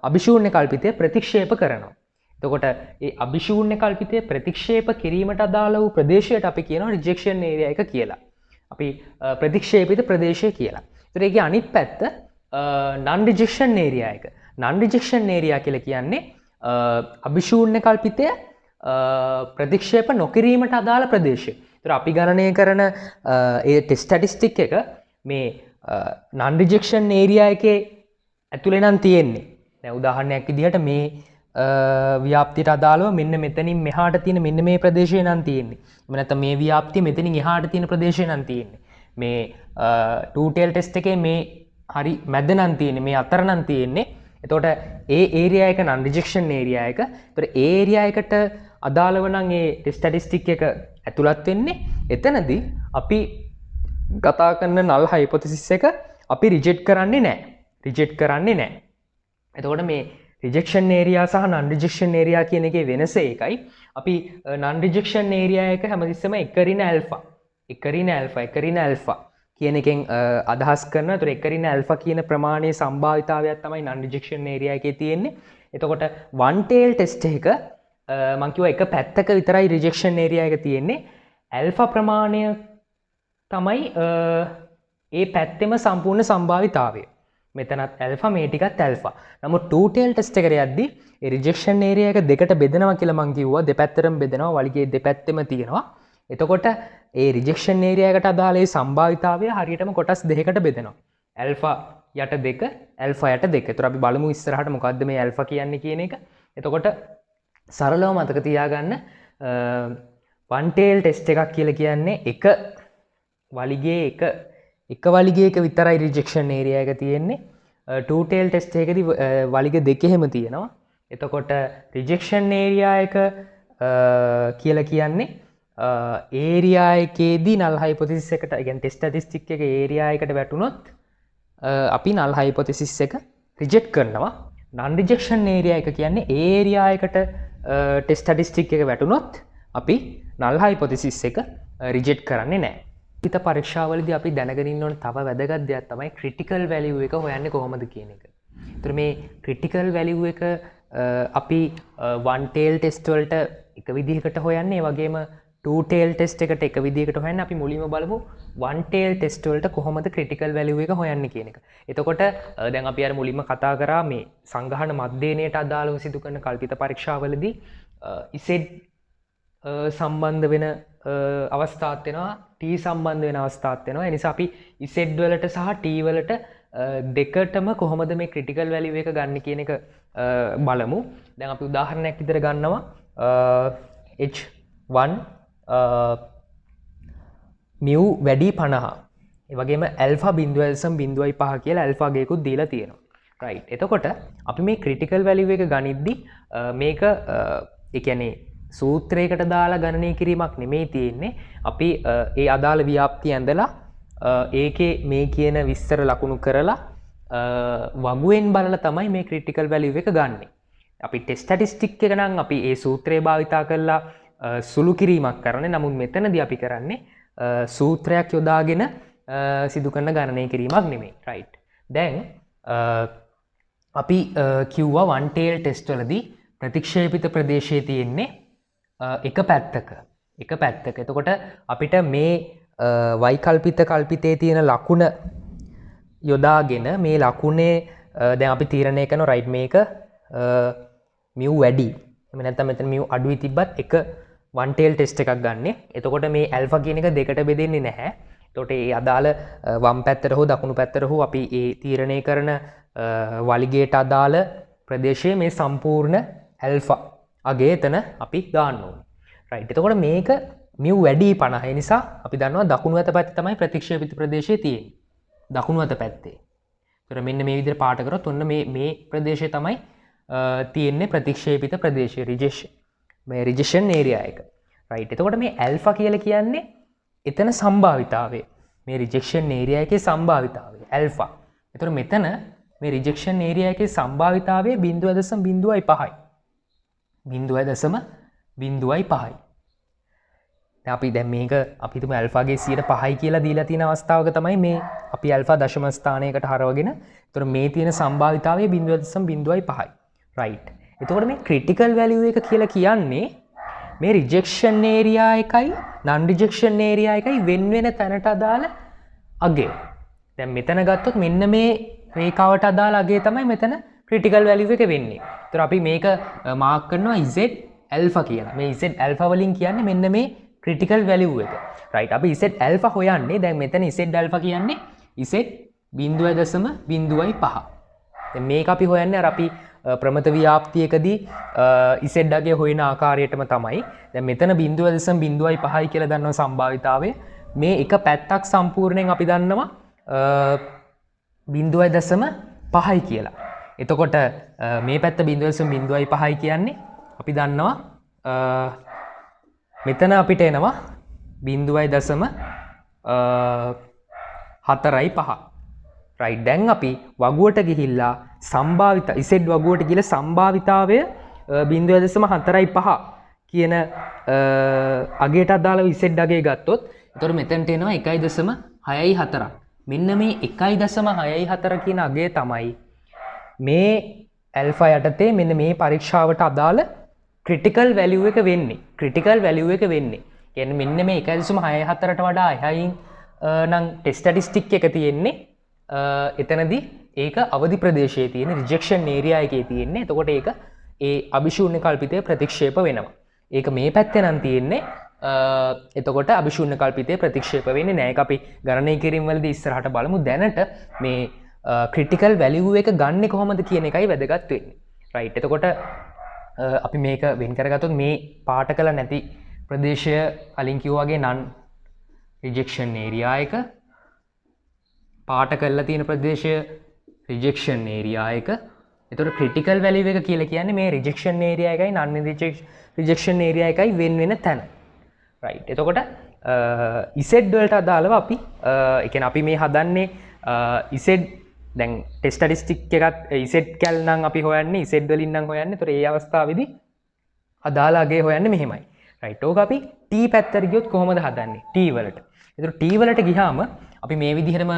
අභිශූන්‍ය කල්පිතය ප්‍රතික්ෂේප කරනවා. එතකොට ඒ අභිශූන්‍ය කල්පිතය ප්‍රතික්ෂේප කිරීමට අදාළ වූ ප්‍රදේශයට අපි කියනවා රිජෙක්ෂන් ඒරියා එක කියලා. අපි ප්‍රතික්ෂේපිත ප්‍රදේශය කියලා. ඒතර ඒකේ අනිත් පැත්ත non rejection area එක. non rejection area කියලා කියන්නේ අභිශූන්‍ය කල්පිතය ප්‍රතික්ෂේප නොකිරීමට අදාළ ප්‍රදේශය. ඒතර අපි ගණනය කරන ඒ ටෙස්ට් ස්ටැටිස්ටික් එක මේ non rejection area එකේ ඇතුලේ නම් තියෙන්නේ. දැන් උදාහරණයක් විදිහට මේ ව්‍යාප්තියට අදාළව මෙන්න මෙතනින් මෙහාට තියෙන මෙන්න මේ ප්‍රදේශය නම් තියෙන්නේ. එහෙම නැත්නම් මේ ව්‍යාප්තිය මෙතනින් එහාට තියෙන ප්‍රදේශය නම් තියෙන්නේ. මේ 2tail ටෙස්ට් එකේ මේ හරි මැද නම් තියෙන්නේ, මේ අතර නම් තියෙන්නේ. එතකොට ඒ ඒරියා එක non rejection area එක. එතකොට ඒ ඒරියා එකට අදාළව නම් ඒ ටෙස්ට් ස්ටැටිස්ටික් එක ඇතුළත් වෙන්නේ. එතනදී අපි කතා කරන null hypothesis එක අපි රිජෙක්ට් කරන්නේ නැහැ. එතකොට මේ රිජෙක්ෂන් ඒරියා සහ non rejection area කියන එකේ වෙනස ඒකයි. අපි non rejection area එක හැමතිස්සෙම එකරින ඇල්ෆා කියන එකෙන් අදහස් කරනවා. ඒතර එකරින ඇල්ෆා කියන ප්‍රමාණයේ සම්භාවිතාවයක් තමයි non rejection area එකේ තියෙන්නේ. එතකොට one tail test එක මම කිව්වා එක පැත්තක විතරයි රිජෙක්ෂන් ඒරියා එක තියෙන්නේ. ඇල්ෆා ප්‍රමාණය තමයි ඒ පැත්තෙම සම්පූර්ණ සම්භාවිතාවය. මෙතනත් ඇල්ෆා, මේ ටිකත් ඇල්ෆා. නමුත් 2tail ටෙස්ට් එකට යද්දී ඒ රිජෙක්ෂන් ඒරියා එක දෙකට බෙදනවා කියලා මම කිව්වා. දෙපැත්තටම බෙදනවා, වලිගේ දෙපැත්තෙම තියෙනවා. එතකොට ඒ රිජෙක්ෂන් ඒරියා එකට අදාළ ඒ සම්භාවිතාවය හරියටම කොටස් දෙකකට බෙදෙනවා. ඇල්ෆා යට 2, ඇල්ෆා යට 2. ඒතර අපි බලමු ඉස්සරහට මොකද්ද මේ ඇල්ෆා කියන්නේ කියන එක. එතකොට සරලව මතක තියාගන්න one tail ටෙස්ට් එකක් කියලා කියන්නේ එක වලිගයක විතරයි රිජෙක්ෂන් ඒරියා එක තියෙන්නේ. 2tail ටෙස්ට් එකකදී වලිග දෙකෙහිම තියෙනවා. එතකොට රිජෙක්ෂන් ඒරියා එක කියලා කියන්නේ ඒරියා එකේදී null hypothesis එකට, ඒ කියන්නේ ටෙස්ට් ස්ටැටිස්ටික් එක ඒරියා එකට වැටුනොත් අපි null hypothesis එක රිජෙක්ට් කරනවා. non rejection area එක කියන්නේ ඒරියා එකට ටෙස්ට් ස්ටැටිස්ටික් එක වැටුනොත් අපි null hypothesis එක රිජෙක්ට් කරන්නේ නැහැ. පිට පරීක්ෂාවලදී අපි දැනගෙන ඉන්න ඕන තව වැදගත් දෙයක් තමයි critical value එක හොයන්නේ කොහොමද කියන එක. ඒතර මේ critical value එක අපි one tail test වලට එක විදිහකට හොයන්නේ, ඒ වගේම 2tail test එකට එක විදිහකට හොයන්නේ. අපි මුලින්ම බලමු one tail test වලට කොහොමද critical value එක හොයන්නේ කියන එක. එතකොට දැන් අපි අර මුලින්ම කතා කරා මේ සංගහන මධ්‍යයනයට අදාළව සිදු කරන කල්පිත පරීක්ෂාවලදී Z සම්බන්ධ වෙන අවස්ථාත් වෙනවා, T සම්බන්ධ වෙන අවස්ථාත් වෙනවා. ඒ නිසා අපි Z වලට සහ T වලට දෙකටම කොහොමද මේ critical value එක ගන්න කියන එක බලමු. දැන් අපි උදාහරණයක් විදිහට ගන්නවා H1 මියු වැඩි 50. ඒ වගේම ඇල්ෆා 0.05 කියලා ඇල්ෆා ගේකුත් දීලා තියෙනවා. රයිට්. එතකොට අපි මේ critical value එක ගනිද්දි මේක ඒ කියන්නේ සූත්‍රයකට දාලා ගණනය කිරීමක් නෙමෙයි තියෙන්නේ. අපි ඒ අදාළ ව්‍යාප්තිය ඇඳලා ඒකේ මේ කියන විස්තර ලකුණු කරලා වගුවෙන් බලලා තමයි මේ critical value එක ගන්නෙ. අපි ටෙස්ට් ස්ටැටිස්ටික් එක නම් අපි ඒ සූත්‍රය භාවිතා කරලා සුළු කිරීමක් කරන්නේ. නමුත් මෙතනදී අපි කරන්නේ සූත්‍රයක් යොදාගෙන සිදු කරන ගණනය කිරීමක් නෙමෙයි. රයිට්. දැන් අපි කිව්වා වන් ටේල් ටෙස්ට් වලදී ප්‍රතික්ෂේපිත ප්‍රදේශයේ තියෙන්නේ එක පැත්තක. එතකොට අපිට මේ වෛකල්පිතයේ තියෙන ලකුණ යොදාගෙන මේ ලකුණේ දැන් අපි තීරණය කරන රයිට් මේක මියු වැඩි. එහෙම නැත්නම් මෙතන මියු අඩුයි තිබ්බත් එක වන් ටේල් ටෙස්ට් එකක් ගන්නෙ. එතකොට මේ ඇල්ෆා කියන එක දෙකට බෙදෙන්නේ නැහැ. එතකොට ඒ අදාළ වම් පැත්තට හෝ දකුණු පැත්තට හෝ අපි ඒ තීරණය කරන වලිගයට අදාළ ප්‍රදේශයේ මේ සම්පූර්ණ ඇල්ෆා අගය එතන අපි දාන්න ඕනේ. රයිට්. එතකොට මේක මියු වැඩි 50. ඒ නිසා අපි දන්නවා දකුණු අත පැත්තේ තමයි ප්‍රතික්ෂේපිත ප්‍රදේශය තියෙන්නේ. දකුණු අත පැත්තේ. එතකොට මෙන්න මේ විදිහට පාට කරොත් ඔන්න මේ ප්‍රදේශය තමයි තියෙන්නේ ප්‍රතික්ෂේපිත ප්‍රදේශය රිජෙක්ෂන්. මේ රිජෙක්ෂන් ඒරියා එක. රයිට්. එතකොට මේ ඇල්ෆා කියලා කියන්නේ එතන සම්භාවිතාවය. මේ රිජෙක්ෂන් ඒරියා එකේ සම්භාවිතාවය ඇල්ෆා. එතකොට මෙතන මේ රිජෙක්ෂන් ඒරියා එකේ සම්භාවිතාවය 0.05යි. 0.05යි. දැන් අපි දැන් මේක අපි හිතමු ඇල්ෆාගේ 5යි කියලා දීලා තියෙන අවස්ථාවක තමයි මේ අපි ඇල්ෆා දශම ස්ථානයකට හරවගෙන. එතකොට මේ තියෙන සම්භාවිතාවය 0.05යි. රයිට්. එතකොට මේ ක්‍රිටිකල් වැලියු එක කියලා කියන්නේ මේ රිජෙක්ෂන් ඒරියා එකයි නන් රිජෙක්ෂන් ඒරියා එකයි වෙන වෙන තැනට අදාළ අගය. දැන් මෙතන ගත්තොත් මෙන්න මේ රේඛාවට අදාළ අගය තමයි මෙතන ක්‍රිටිකල් වැලියු එක වෙන්නේ. ඒතර අපි මේක මාක් කරනවා Z ඇල්ෆා කියලා. මේ Z ඇල්ෆා වලින් කියන්නේ මෙන්න මේ ක්‍රිටිකල් වැලියු එක. රයිට්. අපි Z ඇල්ෆා හොයන්නේ දැන් මෙතන Z ඇල්ෆා කියන්නේ Z 0.05. දැන් මේක අපි හොයන්නේ අර අපි ප්‍රමත ව්‍යාප්තියකදී Z අගය හොයන ආකාරයටම තමයි. දැන් මෙතන 0.05යි කියලා දන්නවා සම්භාවිතාවය. මේ එක පැත්තක් සම්පූර්ණයෙන් අපි දන්නවා 0.5යි කියලා. එතකොට මේ පැත්ත 0.05යි කියන්නේ අපි දන්නවා මෙතන අපිට එනවා 0.45. රයිට්. දැන් අපි වගුවට ගිහිල්ලා සම්භාවිත Z වගුවට ගිහලා සම්භාවිතාවය 0.45 කියන අගයට අදාළව Z අගය ගත්තොත් එතකොට මෙතනට එනවා 1.64. මෙන්න මේ 1.64 කියන අගය තමයි මේ ඇල්ෆා යටතේ මෙන්න මේ පරීක්ෂාවට අදාළ ක්‍රිටිකල් වැලියු එක වෙන්නේ. ක්‍රිටිකල් වැලියු එක වෙන්නේ. කියන්නේ මෙන්න මේ 1.64ට වඩා එහයින් නම් ටෙස්ට් ස්ටැටිස්ටික් එක තියෙන්නේ. එතනදී ඒක අවදි ප්‍රදේශයේ තියෙන රිජෙක්ෂන් ඒරියා එකේ තියෙන්නේ. එතකොට ඒක ඒ අභිශූන්‍ය කල්පිතය ප්‍රතික්ෂේප වෙනවා. ඒක මේ පැත්තේ නම් තියෙන්නේ. එතකොට අභිශූන්‍ය කල්පිතය ප්‍රතික්ෂේප වෙන්නේ නැහැ. ඒක අපි ගණනය කිරීම වලදී ඉස්සරහට බලමු. දැනට මේ ක්‍රිටිකල් වැලියු එක ගන්නෙ කොහොමද කියන එකයි වැදගත් වෙන්නේ. රයිට්. එතකොට අපි මේක වෙන් කරගත්තොත් මේ පාට කළ නැති ප්‍රදේශය කලින් කිව්වා වගේ නන් රිජෙක්ෂන් ඒරියා එක, පාට කරලා තියෙන ප්‍රදේශය රිජෙක්ෂන් ඒරියා එක. එතකොට ක්‍රිටිකල් වැලියු එක කියලා කියන්නේ මේ රිජෙක්ෂන් ඒරියා එකයි නන් රිජෙක්ෂන් ඒරියා එකයි වෙන වෙන තැන. රයිට්. එතකොට Z වලට අදාළව අපි ඒ කියන්නේ අපි මේ හදන්නේ Z දැන් ටෙස්ට් ස්ටැටිස්ටික් එකත් Z කැල් නම් අපි හොයන්නේ Z වලින් නම් හොයන්නේ. ඒතර ඒ අවස්ථාවේදී අදාළ අගය හොයන්නේ මෙහෙමයි. රයිට්. ඕක අපි T පැත්තට ගියොත් කොහොමද හදන්නේ? T වලට. ඒතර T වලට ගියාම අපි මේ විදිහටම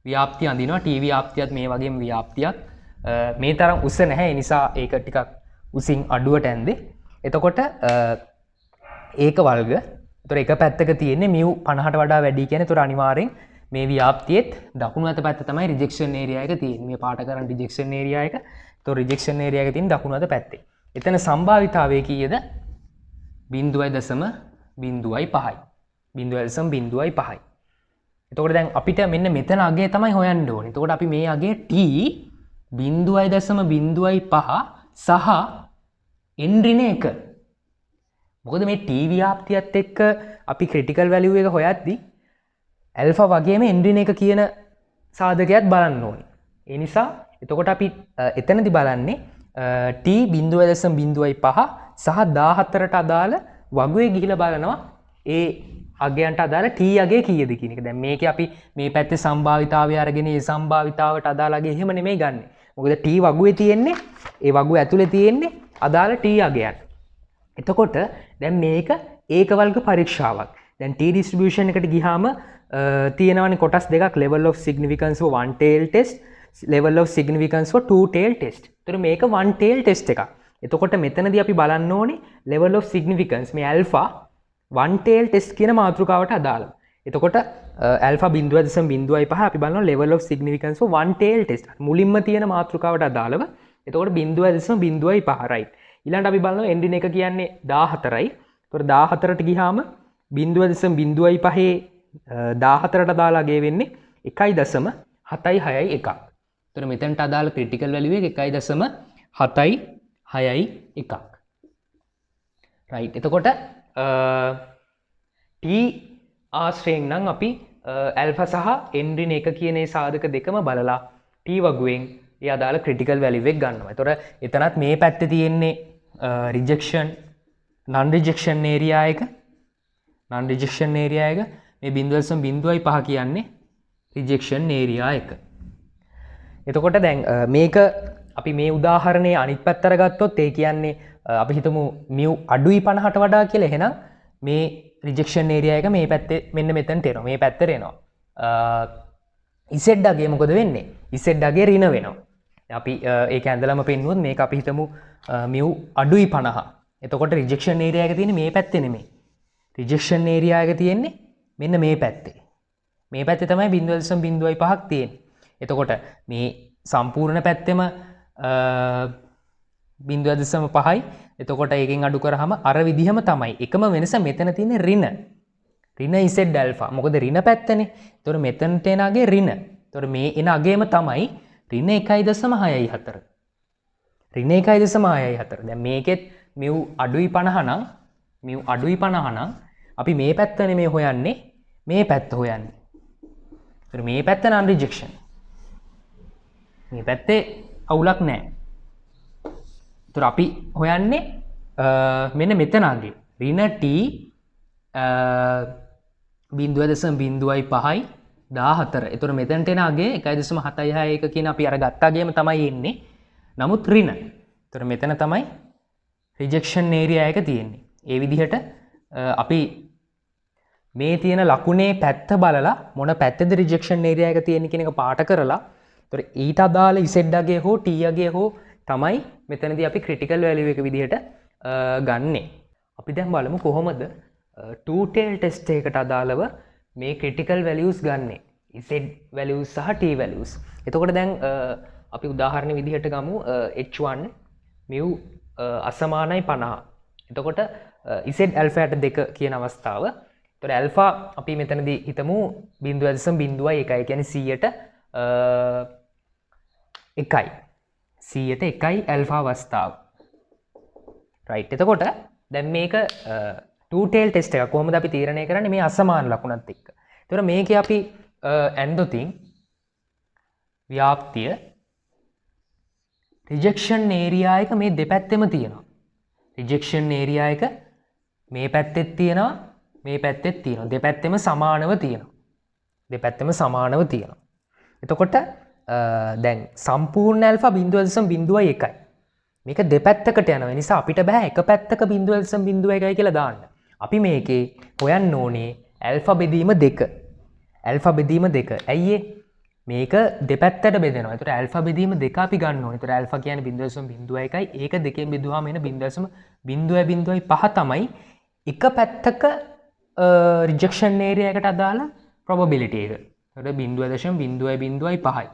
ව්‍යාප්තිය අඳිනවා. T ව්‍යාප්තියත් මේ වගේම ව්‍යාප්තියක් මේ තරම් උස නැහැ. ඒ නිසා ඒක ටිකක් උසින් අඩුවට ඇන්දේ. එතකොට ඒක වල්ග. ඒතර එක පැත්තක තියෙන්නේ මියු 50ට වඩා වැඩි කියන්නේ. ඒතර අනිවාර්යෙන් මේ ව්‍යාප්තියෙත් දකුණු අත පැත්ත තමයි රිජෙක්ෂන් ඒරියා එක තියෙන්නේ. මේ පාට කරන රිජෙක්ෂන් ඒරියා එක. ඒතර රිජෙක්ෂන් ඒරියා එක තියෙන දකුණු අත පැත්තේ. එතන සම්භාවිතාවය කීයද? 0.05යි. 0.05යි. එතකොට දැන් අපිට මෙන්න මෙතන අගය තමයි හොයන්න ඕනේ. එතකොට අපි මේ අගය T 0.05 සහ n ඍණ 1. මොකද මේ T ව්‍යාප්තියත් එක්ක අපි ක්‍රිටිකල් වැලියු එක හොයද්දී ඇල්ෆා වගේම n ඍණ 1 කියන සාධකයක් බලන්න ඕනේ. ඒ නිසා එතකොට අපි එතනදී බලන්නේ T 0.05 සහ 14ට අදාළ වගුවේ ගිහිලා බලනවා ඒ අගයන්ට අදාළ T අගය කීයද කියන එක. දැන් මේකේ අපි මේ පැත්තේ සම්භාවිතාවය අරගෙන ඒ සම්භාවිතාවට අදාළ අගය එහෙම නෙමෙයි ගන්නෙ. මොකද T වගුවේ තියෙන්නේ ඒ වගුව ඇතුලේ තියෙන්නේ අදාළ T අගයන්. එතකොට දැන් මේක ඒක වර්ග පරීක්ෂාවක්. දැන් T distribution එකට ගියාම තියෙනවනේ කොටස් දෙකක් level of significance for one tail test, level of significance for two tail test. ඒතර මේක one tail test එකක්. එතකොට මෙතනදී අපි බලන්න ඕනේ level of significance මේ alpha one tail test කියන මාතෘකාවට අදාළව. එතකොට alpha 0.05 අපි බලනවා level of significance for one tail test. මුලින්ම තියෙන මාතෘකාවට අදාළව. එතකොට 0.05 right. ඊළඟට අපි බලනවා ending එක කියන්නේ 14යි. එතකොට 14ට ගියාම 0.05 14ට දාලා ගේ වෙන්නේ 1.761. එතකොට මෙතනට අදාළ critical value එක 1.761. right. එතකොට T ආශ්‍රයෙන් නම් අපි alpha සහ ending එක කියන මේ සාධක දෙකම බලලා T වගුවෙන් ඒ අදාළ critical value එක ගන්නවා. එතකොට එතනත් මේ පැත්තේ තියෙන්නේ rejection non rejection area එක මේ 0.05 කියන්නේ rejection area එක. එතකොට දැන් මේක අපි මේ උදාහරණයේ අනිත් පැත්තට ගත්තොත් ඒ කියන්නේ අපි හිතමු mu අඩුයි 50ට වඩා කියලා. එහෙනම් මේ rejection area එක මේ පැත්තේ මෙන්න මෙතනට එනවා. මේ පැත්තට එනවා. Z අගේ මොකද වෙන්නේ? Z අගේ ඍණ වෙනවා. අපි ඒක ඇඳලම පෙන්නුවොත් මේක අපි හිතමු mu අඩුයි 50. එතකොට rejection area එක තියෙන්නේ මේ පැත්තේ නෙමෙයි. rejection area එක තියෙන්නේ මෙන්න මේ පැත්තේ. මේ පැත්තේ තමයි 0.05ක් තියෙන්නේ. එතකොට මේ සම්පූර්ණ පැත්තෙම 0.5යි. එතකොට ඒකෙන් අඩු කරාම අර විදිහම තමයි. එකම වෙනස මෙතන තියෙන ඍණ Z alpha. මොකද ඍණ පැත්තනේ. එතකොට මෙතනට එන අගේ ඍණ. එතකොට මේ එන අගේම තමයි ඍණ 1.64. ඍණ 1.64. දැන් මේකෙත් mu අඩුයි 50 නම් අපි මේ පැත්ත නෙමෙයි හොයන්නේ. මේ පැත්ත හොයන්නේ. එතකොට මේ පැත්ත non rejection. මේ පැත්තේ අවුලක් නැහැ. එතකොට අපි හොයන්නේ මෙන්න මෙතන අගේ ඍණ T 0.05යි 14. එතකොට මෙතනට එන අගේ 1.761 කියන අපි අර ගත්තාගේම තමයි එන්නේ. නමුත් ඍණ. එතකොට මෙතන තමයි rejection area එක තියෙන්නේ. ඒ විදිහට අපි මේ තියෙන ලකුණේ පැත්ත බලලා මොන පැත්තේද rejection area එක තියෙන්නේ කියන එක පාට කරලා එතකොට ඊට අදාළ Z අගේ හෝ T අගේ හෝ තමයි මෙතනදී අපි critical value එක විදිහට ගන්නෙ. අපි දැන් බලමු කොහොමද two tail test එකකට අදාළව මේ critical values ගන්නෙ. Z values සහ T values. එතකොට දැන් අපි උදාහරණ විදිහට ගමු H1 mu අසමානයි 50. එතකොට Z alpha ට 2 කියන අවස්ථාව. එතකොට alpha අපි මෙතනදී හිතමු 0.01. ඒ කියන්නේ 100ට 1යි. 100ට 1යි alpha අවස්ථාව. right. එතකොට දැන් මේක two tail test එක කොහොමද අපි තීරණය කරන්නේ මේ අසමාන ලකුණත් එක්ක. එතකොට මේකේ අපි ඇන්දොතින් ව්‍යාප්තිය rejection area එක මේ දෙපැත්තෙම තියෙනවා. rejection area එක මේ පැත්තෙත් තියෙනවා මේ පැත්තෙත් තියෙනවා. දෙපැත්තෙම සමානව තියෙනවා. එතකොට දැන් සම්පූර්ණ alpha 0.01යි. මේක දෙපැත්තකට යනවා. නිසා අපිට බෑ එක පැත්තක 0.01යි කියලා දාන්න. අපි මේකේ හොයන්න ඕනේ alpha බෙදීම 2. ඇයි මේක දෙපැත්තට බෙදෙනවා. ඒතර alpha බෙදීම 2 අපි ගන්න ඕනේ. ඒතර alpha කියන්නේ 0.01යි. ඒක දෙකෙන් බෙදුවාම එන 0.05 තමයි එක පැත්තක rejection area එකට අදාළ probability එක. ඒතර 0.05යි.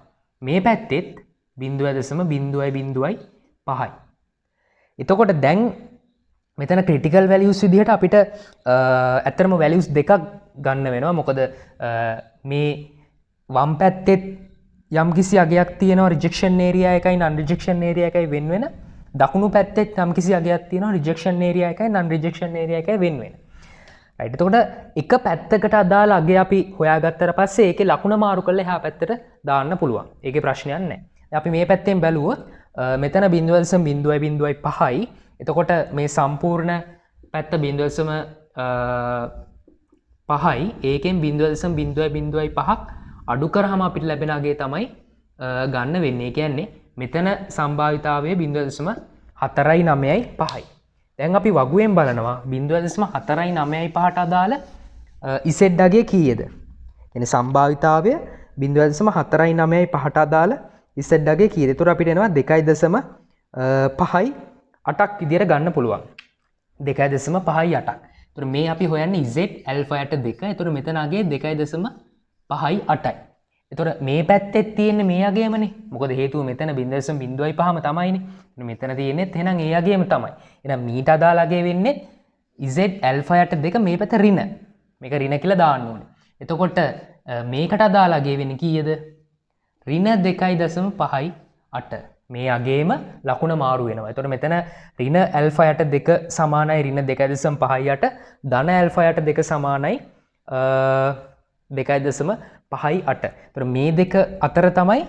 මේ පැත්තෙත් 0.05යි. එතකොට දැන් මෙතන critical values විදිහට අපිට ඇත්තටම values දෙකක් ගන්න වෙනවා. මොකද මේ වම් පැත්තෙත් යම්කිසි අගයක් තියෙනවා rejection area එකයි non rejection area එකයි වෙන වෙන. දකුණු පැත්තෙත් යම්කිසි අගයක් තියෙනවා rejection area එකයි non rejection area එකයි වෙන වෙන. right. එතකොට එක පැත්තකට අදාළ අගය අපි හොයාගත්තට පස්සේ ඒකේ ලකුණ මාරු කරලා එහා පැත්තට දාන්න පුළුවන්. ඒකේ ප්‍රශ්නයක් නැහැ. අපි මේ පැත්තෙන් බැලුවොත් මෙතන 0.05යි. එතකොට මේ සම්පූර්ණ පැත්ත 0.5යි. ඒකෙන් 0.05ක් අඩු කරාම අපිට ලැබෙන අගේ තමයි ගන්න වෙන්නේ. කියන්නේ මෙතන සම්භාවිතාවය 0.495යි. දැන් අපි වගුවෙන් බලනවා 0.495ට අදාළ Z අගය කීයද? කියන්නේ සම්භාවිතාවය 0.495ට අදාළ Z අගය කීයද? ඒතර අපිට එනවා 2.5යි 8ක් විදියට ගන්න පුළුවන්. 2.5යි 8ක්. ඒතර මේ අපි හොයන්නේ Z alpha යට 2. ඒතර මෙතන අගය 2.5යි 8යි. ඒතර මේ පැත්තෙත් තියෙන්නේ මේ අගයමනේ. මොකද හේතුව මෙතන 0.05ම තමයිනේ. මෙතන තියෙන්නේත් එහෙනම් ඒ අගයම තමයි. එහෙනම් මීට අදාළ අගය වෙන්නේ Z alpha යට 2 මේ පැත්ත ඍණ. මේක ඍණ කියලා දාන්න ඕනේ. එතකොට මේකට අදාළ අගය වෙන්නේ කීයද? ඍණ 2.5යි 8. මේ අගේම ලකුණ මාරු වෙනවා. එතකොට මෙතන ඍණ ඇල්ෆා යට 2 සමානයි ඍණ 2.5යි 8. ධන ඇල්ෆා යට 2 සමානයි 2.5යි 8. එතකොට මේ දෙක අතර තමයි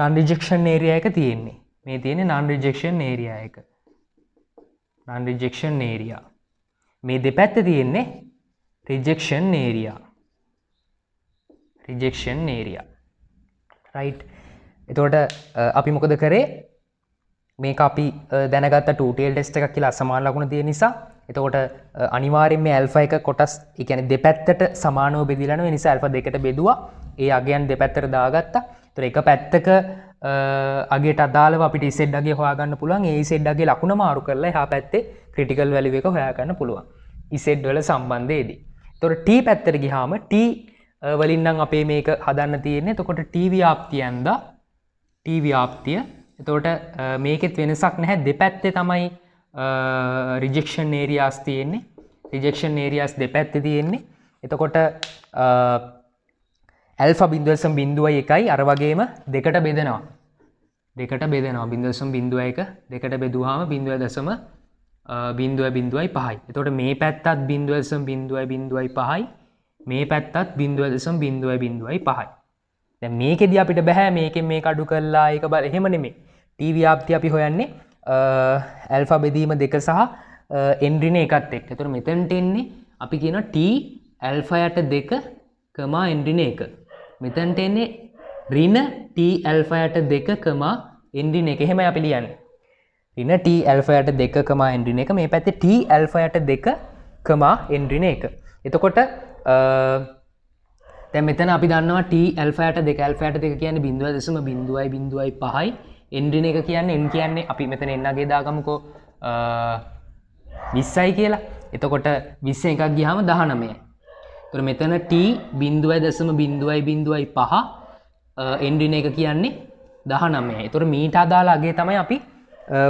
non rejection area එක තියෙන්නේ. මේ තියෙන්නේ non rejection area එක. non rejection area. මේ දෙපැත්තේ තියෙන්නේ rejection area. rejection area. right. එතකොට අපි මොකද කරේ? මේක අපි දැනගත්ත two tail test එකක් කියලා අසමාන ලකුණ තියෙන නිසා එතකොට අනිවාර්යෙන් මේ alpha එක කොටස් ඒ කියන්නේ දෙපැත්තට සමානව බෙදලා යනවා. ඒ නිසා alpha දෙකට බෙදුවා. ඒ අගයන් දෙපැත්තට දාගත්තා. එතකොට එක පැත්තක අගයට අදාළව අපිට Z අගය හොයාගන්න පුළුවන්. ඒ Z අගයේ ලකුණ මාරු කරලා එහා පැත්තේ critical value එක හොයාගන්න පුළුවන්. Z වල සම්බන්ධයේදී. එතකොට T පැත්තට ගියාම T වලින් නම් අපේ මේක හදන්න තියෙන්නේ. එතකොට T ව්‍යාප්තිය ඇඳා T ව්‍යාප්තිය. එතකොට මේකෙත් වෙනසක් නැහැ. දෙපැත්තේ තමයි rejection areas තියෙන්නේ. rejection areas දෙපැත්තේ තියෙන්නේ. එතකොට alpha 0.01යි අර වගේම දෙකට බෙදෙනවා. දෙකට බෙදෙනවා 0.01 දෙකට බෙදුවාම 0.05යි. එතකොට මේ පැත්තත් 0.05යි මේ පැත්තත් 0.05යි. දැන් මේකෙදී අපිට බෑ මේකෙන් මේක අඩු කරලා ඒක බල එහෙම නෙමෙයි. T ව්‍යාප්තිය අපි හොයන්නේ ඇල්ෆා බෙදීම 2 සහ n ඍණ 1ත් එක්ක. එතකොට මෙතනට එන්නේ අපි කියනවා T ඇල්ෆා යට 2, n ඍණ 1. මෙතනට එන්නේ ඍණ T ඇල්ෆා යට 2, n ඍණ 1. එහෙමයි අපි ලියන්නේ. ඍණ T ඇල්ෆා යට 2, n ඍණ 1. මේ පැත්තේ T ඇල්ෆා යට 2, n ඍණ 1. එතකොට දැන් මෙතන අපි දන්නවා T ඇල්ෆා යට 2 ඇල්ෆා යට 2 කියන්නේ 0.05යි n ඍණ 1 කියන්නේ n කියන්නේ අපි මෙතන n අගේ දාගමුකෝ 20යි කියලා. එතකොට 20 එකක් ගියාම 19යි. ඒතර මෙතන T 0.05 n ඍණ 1 කියන්නේ 19යි. ඒතර මීට අදාළ අගය තමයි අපි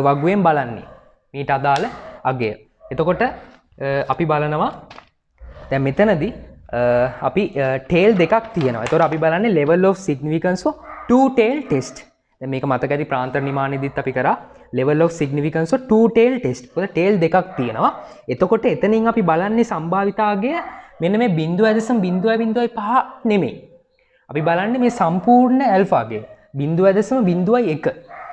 වගුවෙන් බලන්නේ. මීට අදාළ අගය. එතකොට අපි බලනවා දැන් මෙතනදී අපි tail දෙකක් තියෙනවා. ඒතකොට අපි බලන්නේ level of significance of two tail test. දැන් මේක මතක ඇති ප්‍රාන්තර නිමානයේදීත් අපි කරා level of significance of two tail test. පොත tail දෙකක් තියෙනවා. එතකොට එතනින් අපි බලන්නේ සම්භාවිතාවය මෙන්න මේ 0.05 නෙමෙයි. අපි බලන්නේ මේ සම්පූර්ණ alpha ගේ 0.01.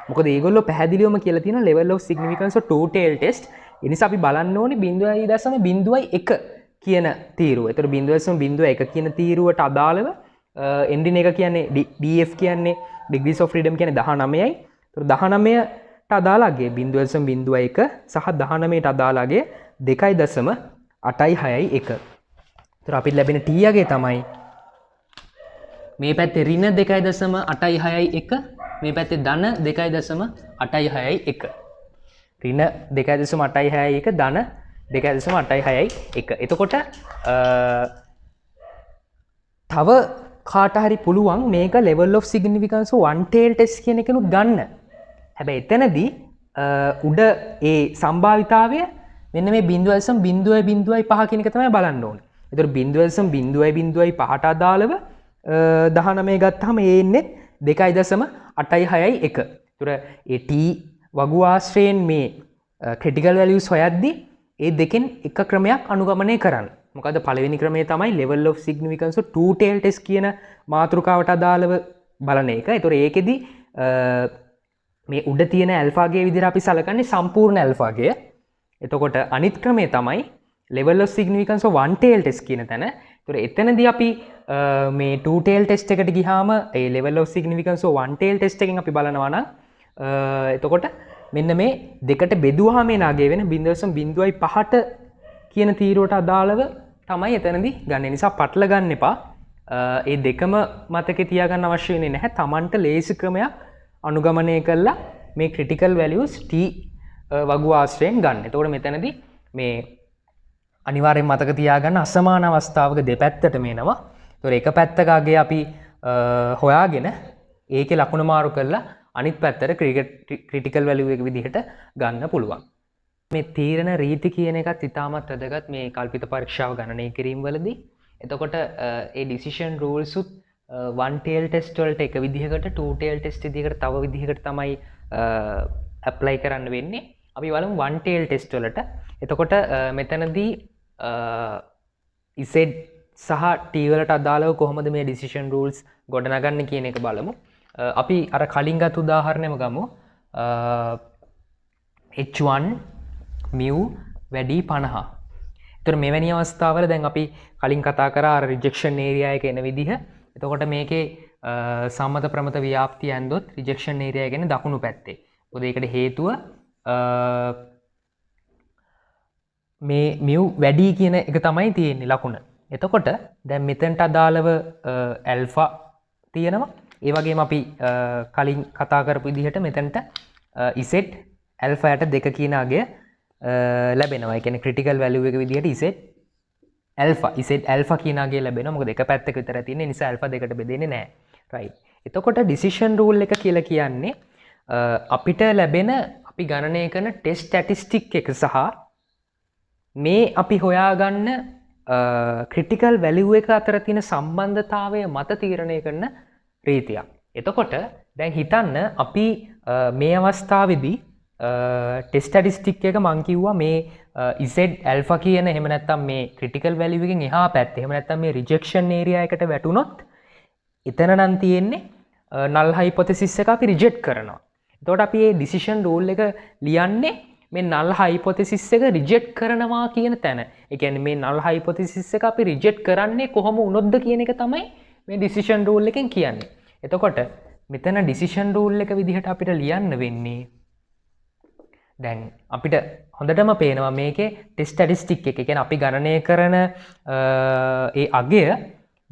මොකද ඒගොල්ලෝ පැහැදිලිවම කියලා තියෙනවා level of significance of two tail test. ඒ නිසා අපි බලන්න ඕනේ 0.01 කියන තීරුව. ඒතර 0.01 කියන තීරුවට අදාළව n ඍණ 1 කියන්නේ df කියන්නේ degrees of freedom කියන්නේ 19යි. ඒතර 19ට අදාළ අගය 0.01 සහ 19ට අදාළ අගය 2.861. ඒතර අපිට ලැබෙන t අගය තමයි මේ පැත්තේ ඍණ 2.861 මේ පැත්තේ ධන 2.861. ඍණ 2.861 ධන 2.861. එතකොට තව කාට හරි පුළුවන් මේක level of significance one tail test කියන එකනුත් ගන්න. හැබැයි එතනදී උඩ ඒ සම්භාවිතාවය මෙන්න මේ 0.05 කියන එක තමයි බලන්න ඕනේ. ඒතර 0.05ට අදාළව 19 ගත්තාම ඒ එන්නේ 2.861. ඒතර ඒ t වගු ආශ්‍රයෙන් මේ critical values හොයද්දී ඒ දෙකෙන් එක ක්‍රමයක් අනුගමනය කරන්න. මොකද පළවෙනි ක්‍රමය තමයි level of significance of two tail test කියන මාතෘකාවට අදාළව බලන එක. ඒතොර ඒකෙදි මේ උඩ තියෙන ඇල්ෆා ගේ විදිහට අපි සලකන්නේ සම්පූර්ණ ඇල්ෆා ගේ. එතකොට අනිත් ක්‍රමය තමයි level of significance of one tail test කියන තැන. ඒතොර එතනදී අපි මේ two tail test එකට ගියාම ඒ level of significance of one tail test එකෙන් අපි බලනවා නම් එතකොට මෙන්න මේ දෙකට බෙදුවාම එන අගය වෙන 0.05ට කියන තීරුවට අදාළව තමයි එතනදී ගන්න. නිසා පටල ගන්න එපා. ඒ දෙකම මතකේ තියාගන්න අවශ්‍ය වෙන්නේ නැහැ. Tamanට ලේසි ක්‍රමයක් අනුගමනය කළා මේ critical values t වගු ආශ්‍රයෙන් ගන්න. එතකොට මෙතනදී මේ අනිවාර්යෙන් මතක තියාගන්න අසමාන අවස්ථාවක දෙපැත්තටම එනවා. එතකොට එක පැත්තක අගේ අපි හොයාගෙන ඒකේ ලකුණ මාරු කරලා අනිත් පැත්තට critical value එක විදිහට ගන්න පුළුවන්. මේ තීරණ රීති කියන එකත් ඉතාමත් වැදගත් මේ කල්පිත පරීක්ෂාව ගණනය කිරීම වලදී. එතකොට ඒ decision rules උත් one tail test වලට එක විදිහකට two tail test විදිහකට තව විදිහකට තමයි apply කරන්න වෙන්නේ. අපි බලමු one tail test වලට. එතකොට මෙතනදී z සහ t වලට අදාළව කොහොමද මේ decision rules ගොඩනගන්නේ කියන එක බලමු. අපි අර කලින් ගත් උදාහරණයම ගමු. h1 mu වැඩි 50. එතකොට මෙවැනි අවස්ථාවල දැන් අපි කලින් කතා කරා අර rejection area එක එන විදිහ. එතකොට මේකේ සම්මත ප්‍රමත ව්‍යාප්තිය ඇන්දොත් rejection area කියන්නේ දකුණු පැත්තේ. මොකද ඒකට හේතුව මේ mu වැඩි කියන එක තමයි තියෙන්නේ ලකුණ. එතකොට දැන් මෙතනට අදාළව alpha තියෙනවා. ඒ වගේම අපි කලින් කතා කරපු විදිහට මෙතනට z alpha යට 2 කියන අගය ලැබෙනවා. ඒ කියන්නේ critical value එක විදිහට z alpha කියන අගය ලැබෙනවා. මොකද එක පැත්තක විතර තියෙන නිසා alpha දෙකට බෙදෙන්නේ නැහැ. right. එතකොට decision rule එක කියලා කියන්නේ අපිට ලැබෙන අපි ගණනය කරන test statistic එක සහ මේ අපි හොයාගන්න critical value එක අතර තියෙන සම්බන්ධතාවය මත තීරණය කරන රීතියක්. එතකොට දැන් හිතන්න අපි මේ අවස්ථාවේදී ටෙස්ට් ස්ටැටිස්ටික් එක මං කිව්වා මේ z alpha කියන එහෙම නැත්නම් මේ critical value එකෙන් එහා පැත්තේ එහෙම නැත්නම් මේ rejection area එකට වැටුනොත් එතන නම් තියෙන්නේ null hypothesis එක අපි reject කරනවා. එතකොට අපි මේ decision rule එක ලියන්නේ මේ null hypothesis එක reject කරනවා කියන තැන. ඒ කියන්නේ මේ null hypothesis එක අපි reject කරන්නේ කොහොම වුණොත්ද කියන එක තමයි මේ decision rule එකෙන් කියන්නේ. එතකොට මෙතන decision rule එක විදිහට අපිට ලියන්න වෙන්නේ දැන් අපිට හොඳටම පේනවා මේකේ ටෙස්ට් ස්ටැටිස්ටික් එක. ඒ කියන්නේ අපි ගණනය කරන ඒ අගය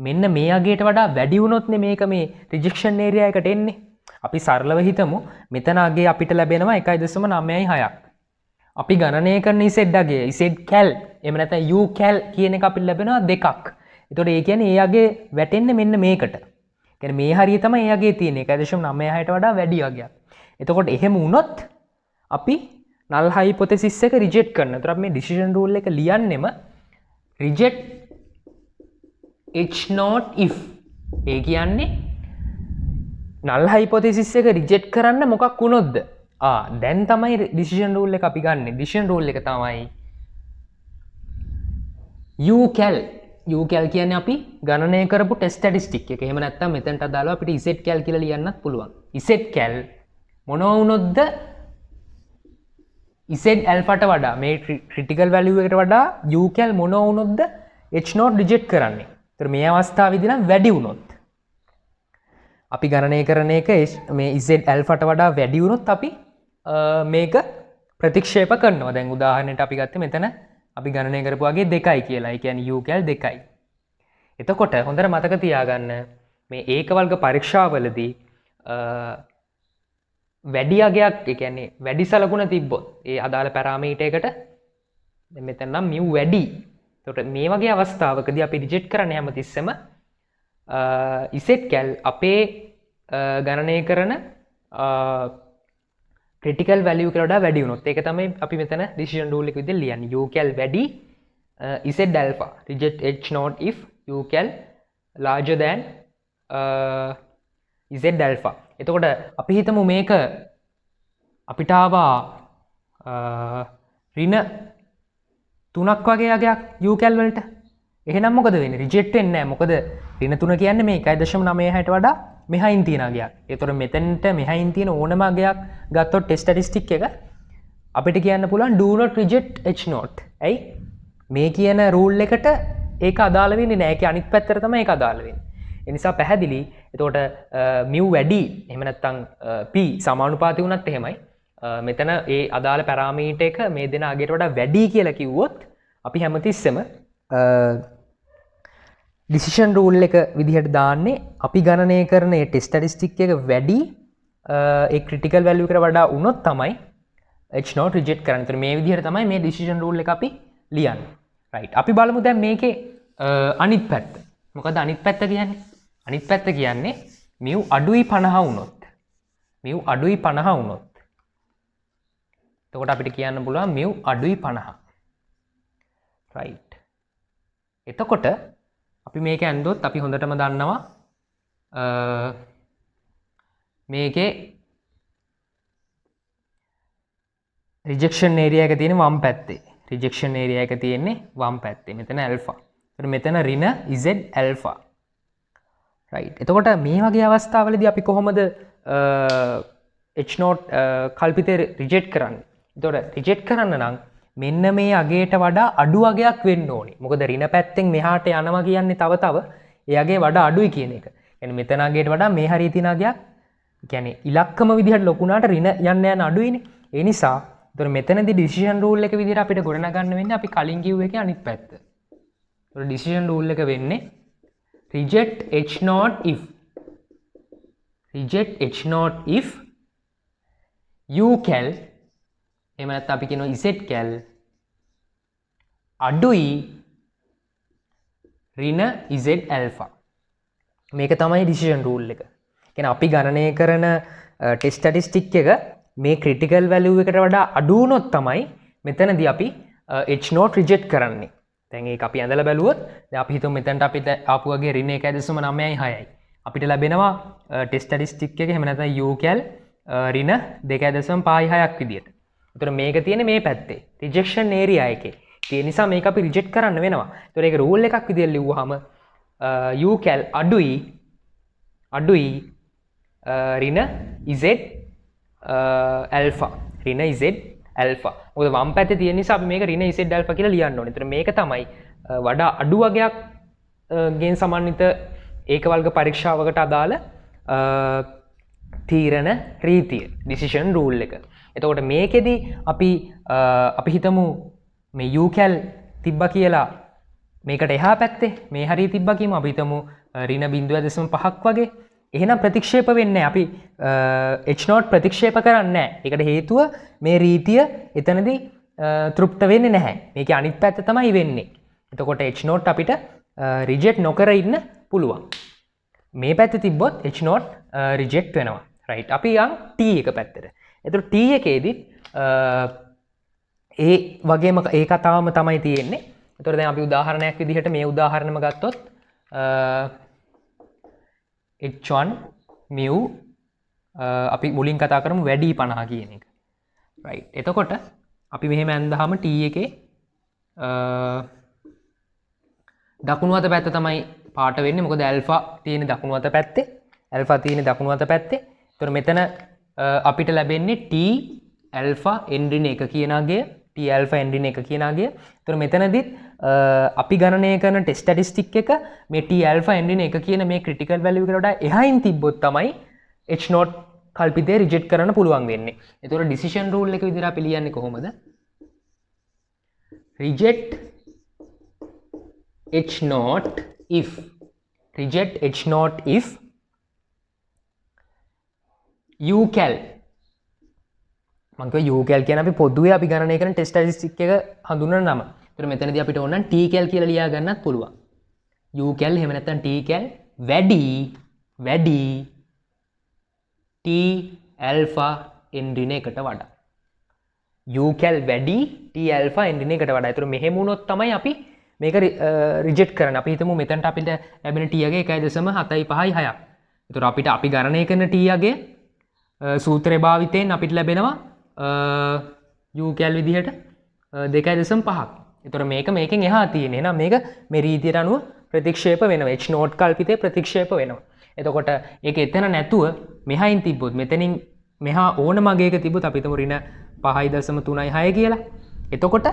මෙන්න මේ අගයට වඩා වැඩි වුණොත්නේ මේක මේ රිජෙක්ෂන් ඒරියා එකට එන්නේ. අපි සරලව හිතමු මෙතන අගය අපිට ලැබෙනවා 1.96ක්. අපි ගණනය කරන z අගය z cal එහෙම නැත්නම් u cal කියන එක අපිට ලැබෙනවා 2ක්. එතකොට ඒ කියන්නේ ඒ අගය වැටෙන්නේ මෙන්න මේකට. කියන්නේ මේ හරිය තමයි ඒ අගය තියෙන්නේ 1.96ට වඩා වැඩි අගයක්. එතකොට එහෙම වුණොත් අපි null hypothesis එක reject කරනවා. ඒතර අපි මේ decision rule එක ලියන්නෙම reject h not if. ඒ කියන්නේ null hypothesis එක reject කරන්න මොකක් වුණොත්ද? දැන් තමයි decision rule එක අපි ගන්නෙ. decision rule එක තමයි u cal. u cal කියන්නේ අපි ගණනය කරපු test statistic එක. එහෙම නැත්නම් මෙතනට අදාළව අපිට z cal කියලා ලියන්නත් පුළුවන්. z cal මොනවා වුණොත්ද z alpha-ට වඩා මේ critical value එකට වඩා u cal මොනවා වුණොත්ද h not reject කරන්නේ. ඒතර මේ අවස්ථාවේදී නම් වැඩි වුණොත් අපි ගණනය කරන එක මේ z alpha-ට වඩා වැඩි වුණොත් අපි මේක ප්‍රතික්ෂේප කරනවා. දැන් උදාහරණයට අපි ගත්තේ මෙතන අපි ගණනය කරපු වගේ 2යි කියලා. ඒ කියන්නේ u cal 2යි. එතකොට හොඳට මතක තියාගන්න මේ ඒක වර්ග පරීක්ෂාවලදී වැඩි අගයක් ඒ කියන්නේ වැඩි සලකුණ තිබ්බොත් ඒ අදාළ පැරාමීටර් එකට දැන් මෙතන නම් mu වැඩි. එතකොට මේ වගේ අවස්ථාවකදී අපි රිජෙක්ට් කරන්නේ හැමතිස්සෙම z cal අපේ ගණනය කරන critical value එකට වඩා වැඩි වුණොත් ඒක තමයි අපි මෙතන decision rule එක විදිහට ලියන්නේ. u cal වැඩි z alpha reject h not if u cal larger than z alpha. එතකොට අපි හිතමු මේක අපිට ආවා ඍණ 3ක් වගේ අගයක් u cal වලට. එහෙනම් මොකද වෙන්නේ? රිජෙක්ට් වෙන්නේ නැහැ. මොකද ඍණ 3 කියන්නේ මේ 1.96ට වඩා මෙහායින් තියෙන අගයක්. ඒතකොට මෙතනට මෙහායින් තියෙන ඕනම අගයක් ගත්තොත් ටෙස්ට් ස්ටැටිස්ටික් එක අපිට කියන්න පුළුවන් do not reject h not. ඇයි? මේ කියන රූල් එකට ඒක අදාළ වෙන්නේ නැහැ. ඒකේ අනිත් පැත්තට තමයි ඒක අදාළ වෙන්නේ. ඒ නිසා පැහැදිලි. එතකොට mu වැඩි එහෙම නැත්නම් p සමානුපාතික වුණත් එහෙමයි. මෙතන ඒ අදාළ පැරාමීටර් එක මේ දෙන අගයට වඩා වැඩි කියලා කිව්වොත් අපි හැමතිස්සෙම ඩිසිෂන් රූල් එක විදිහට දාන්නේ අපි ගණනය කරන ටෙස්ට් ස්ටැටිස්ටික් එක වැඩි ඒ ක්‍රිටිකල් වැලියු එකට වඩා වුණොත් තමයි h not රිජෙක්ට් කරන්න. ඒතර මේ විදිහට තමයි මේ ඩිසිෂන් රූල් එක අපි ලියන්නේ. රයිට්. අපි බලමු දැන් මේකේ අනිත් පැත්ත. මොකද අනිත් පැත්ත කියන්නේ? අනිත් පැත්ත කියන්නේ mu අඩුයි 50 වුණොත්. mu අඩුයි 50 වුණොත්. එතකොට අපිට කියන්න පුළුවන් mu අඩුයි 50. රයිට්. එතකොට අපි මේක ඇන්දොත් අපි හොඳටම දන්නවා මේකේ රිජෙක්ෂන් ඒරියා එක තියෙන්නේ වම් පැත්තේ. රිජෙක්ෂන් ඒරියා එක තියෙන්නේ වම් පැත්තේ. මෙතන ඇල්ෆා. එතකොට මෙතන ඍණ z ඇල්ෆා. රයිට්. එතකොට මේ වගේ අවස්ථාවලදී අපි කොහොමද h not කල්පිතේ රිජෙක්ට් කරන්නේ? එතකොට රිජෙක්ට් කරන්න නම් මෙන්න මේ අගයට වඩා අඩු අගයක් වෙන්න ඕනේ. මොකද ඍණ පැත්තෙන් මෙහාට යනවා කියන්නේ තව ඒ අගේ වඩා අඩුයි කියන එක. يعني මෙතන අගයට වඩා මේ හරිය තියෙන අගයක් කියන්නේ ඉලක්කම විදිහට ලොකු වුණාට ඍණ යන්න අඩුයිනේ. ඒ නිසා එතකොට මෙතනදී ඩිසිෂන් රූල් එක විදිහට අපිට ගොඩනගන්න වෙන්නේ අපි කලින් කිව්ව එකේ අනිත් පැත්ත. එතකොට ඩිසිෂන් රූල් එක වෙන්නේ reject h not if u cal එහෙම නැත්නම් අපි කියනවා z cal අඩුයි ඍණ z alpha. මේක තමයි ඩිසිෂන් රූල් එක. කියන්නේ අපි ගණනය කරන ටෙස්ට් ස්ටැටිස්ටික් එක මේ ක්‍රිටිකල් වැලියු එකට වඩා අඩු වුණොත් තමයි මෙතනදී අපි h not රිජෙක්ට් කරන්නේ. දැන් ඒක අපි ඇඳලා බැලුවොත් දැන් අපි හිතමු මෙතනට අපිට ආපු වගේ ඍණ 1.9යි අපිට ලැබෙනවා ටෙස්ට් ස්ටැටිස්ටික් එක එහෙම නැත්නම් u cal ඍණ 2.56ක් විදියට. ඒතර මේක තියෙන්නේ මේ පැත්තේ රිජෙක්ෂන් ඒරියා එකේ. ඒ නිසා මේක අපි රිජෙක්ට් කරන්න වෙනවා. ඒතර ඒක රූල් එකක් විදියට ලිව්වහම u cal අඩුයි ඍණ z alpha ඍණ z alpha. මොකද වම් පැත්තේ තියෙන නිසා අපි මේක ඍණ z alpha කියලා ලියන්න ඕනේ. ඒතර මේක තමයි වඩා අඩු වගයක් ගෙන් සමන්විත ඒක වර්ග පරීක්ෂාවකට අදාළ තීරණ රීතිය ඩිසිෂන් රූල් එක. එතකොට මේකෙදි අපි හිතමු මේ u cal තිබ්බා කියලා මේකට එහා පැත්තේ මේ හරිය තිබ්බා කියමු අපි හිතමු ඍණ 0.5ක් වගේ. එහෙනම් ප්‍රතික්ෂේප වෙන්නේ අපි h not ප්‍රතික්ෂේප කරන්නේ නැහැ. ඒකට හේතුව මේ රීතිය එතනදී තෘප්ත වෙන්නේ නැහැ. මේකේ අනිත් පැත්ත තමයි වෙන්නේ. එතකොට h not අපිට රිජෙක්ට් නොකර ඉන්න පුළුවන්. මේ පැත්තේ තිබ්බොත් h not රිජෙක්ට් වෙනවා. රයිට්. අපි යන් t එක පැත්තට. එතකොට t එකේදී ඒ වගේම ඒ කතාවම තමයි තියෙන්නේ. එතකොට දැන් අපි උදාහරණයක් විදිහට මේ උදාහරණයම ගත්තොත් h1 mu අපි මුලින් කතා කරමු වැඩි 50 කියන එක. රයිට්. එතකොට අපි මෙහෙම ඇඳහම t එකේ දකුණු අත පැත්ත තමයි පාට වෙන්නේ. මොකද ඇල්ෆා තියෙන දකුණු අත පැත්තේ. ඇල්ෆා තියෙන දකුණු අත පැත්තේ. එතකොට මෙතන අපිට ලැබෙන්නේ t alpha n ඍණ 1 කියන අගය. t alpha n ඍණ 1 කියන අගය. එතකොට මෙතනදිත් අපි ගණනය කරන ටෙස්ට් ස්ටැටිස්ටික් එක මේ t alpha n ඍණ 1 කියන මේ ක්‍රිටිකල් වැලියු එකට වඩා එහායින් තිබ්බොත් තමයි h not කල්පිතේ රිජෙක්ට් කරන්න පුළුවන් වෙන්නේ. එතකොට ඩිසිෂන් රූල් එක විදිහට අපි ලියන්නේ කොහොමද? reject h not if u cal මම කිව්වා u cal කියන්නේ අපි පොදුවේ අපි ගණනය කරන ටෙස්ට් ස්ටැටිස්ටික් එක හඳුන්වන නම. ඒතර මෙතනදී අපිට ඕන නම් t cal කියලා ලියා ගන්නත් පුළුවන්. u cal එහෙම නැත්නම් t cal වැඩි t alpha n ඍණ 1ට වඩා. u cal වැඩි t alpha n ඍණ 1ට වඩා. ඒතර මෙහෙම වුණොත් තමයි අපි මේක රිජෙක්ට් කරන්න. අපි හිතමු මෙතනට අපිට ලැබෙන t අගය 1.756ක්. ඒතර අපිට අපි ගණනය කරන t අගය සූත්‍රය භාවිතයෙන් අපිට ලැබෙනවා u cal විදිහට 2.5ක්. ඒතර මේක මේකෙන් එහා තියෙන. එහෙනම් මේක මේ රීතියට අනුව ප්‍රතික්ෂේප වෙනවා. h not කල්පිතේ ප්‍රතික්ෂේප වෙනවා. එතකොට ඒක එතන නැතුව මෙහායින් තිබ්බොත් මෙතනින් මෙහා ඕනම අගයක තිබ්බොත් අපි හිතමු ඍණ 5.36 කියලා. එතකොට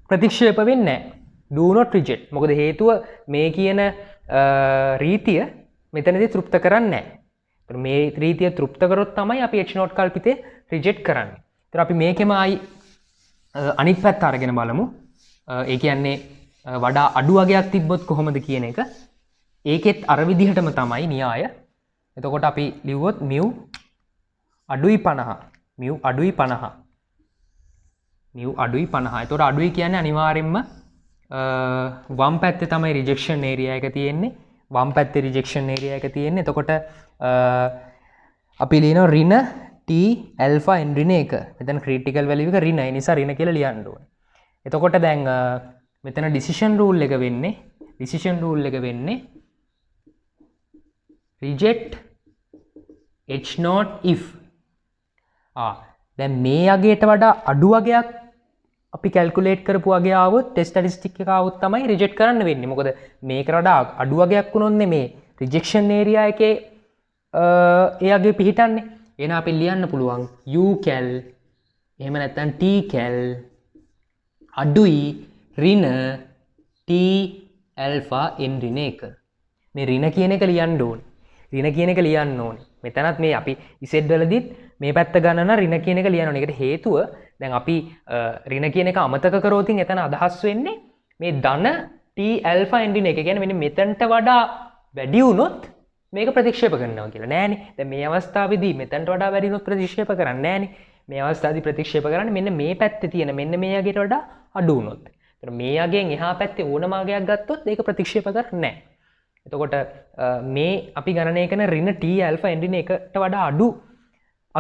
ප්‍රතික්ෂේප වෙන්නේ නැහැ. do not reject. මොකද හේතුව මේ කියන රීතිය මෙතනදී තෘප්ත කරන්නේ නැහැ. ඒතර මේ රීතිය තෘප්ත කරොත් තමයි අපි h not කල්පිතේ රිජෙක්ට් කරන්නේ. ඒතර අපි මේකෙම ආයි අනිත් පැත්ත අරගෙන බලමු. ඒ කියන්නේ වඩා අඩු වගයක් තිබ්බොත් කොහොමද කියන එක ඒකෙත් අර විදිහටම තමයි න්‍යාය. එතකොට අපි ලිව්වොත් mu අඩුයි 50 mu අඩුයි 50 mu අඩුයි 50. එතකොට අඩුයි කියන්නේ අනිවාර්යෙන්ම වම් පැත්තේ තමයි රිජෙක්ෂන් ඒරියා එක තියෙන්නේ. වම් පැත්තේ රිජෙක්ෂන් ඒරියා එක තියෙන්නේ. එතකොට අපි ලියනවා ඍණ t alpha n ඍණ 1. මෙතන ක්‍රිටිකල් වැලියු එක ඍණ. ඒ නිසා ඍණ කියලා ලියන්න ඕනේ. එතකොට දැන් මෙතන ඩිසිෂන් රූල් එක වෙන්නේ reject h not if. දැන් මේ අගයට වඩා අඩු වගයක් අපි කැල්කුලේට් කරපු වගේ ආවොත් ටෙස්ට් ස්ටැටිස්ටික් එක ආවොත් තමයි රිජෙක්ට් කරන්න වෙන්නේ. මොකද මේකට වඩා අඩු වගයක් වුණොත් මේ රිජෙක්ෂන් ඒරියා එකේ ඒ අගේ පිහිටන්නේ. එහෙනම් අපි ලියන්න පුළුවන් u cal එහෙම නැත්නම් t cal අඩුයි ඍණ t alpha n ඍණ 1. මේ ඍණ කියන එක ලියන්න ඕනේ. ඍණ කියන එක ලියන්න ඕනේ. මෙතනත් මේ අපි z වලදීත් මේ පැත්ත ගණන ඍණ කියන එක ලියන්න ඕනේ. ඒකට හේතුව දැන් අපි ඍණ කියන එක අමතක කරොත් එතන අදහස් වෙන්නේ මේ ධන t alpha n ඍණ 1 කියන්නේ මෙන්න මෙතනට වඩා වැඩි වුණොත් මේක ප්‍රතික්ෂේප කරනවා කියලා. නෑනේ. දැන් මේ අවස්ථාවේදී මෙතනට වඩා වැඩි වුණොත් ප්‍රතික්ෂේප කරන්නේ නෑනේ. මේ අවස්ථාවේදී ප්‍රතික්ෂේප කරන්නේ මෙන්න මේ පැත්තේ තියෙන මෙන්න මේ අගයට වඩා අඩු වුණොත්. ඒතර මේ අගයෙන් එහා පැත්තේ ඕනම අගයක් ගත්තොත් ඒක ප්‍රතික්ෂේප කරන්නේ නෑ. එතකොට මේ අපි ගණනය කරන ඍණ t alpha n ඍණ 1ට වඩා අඩු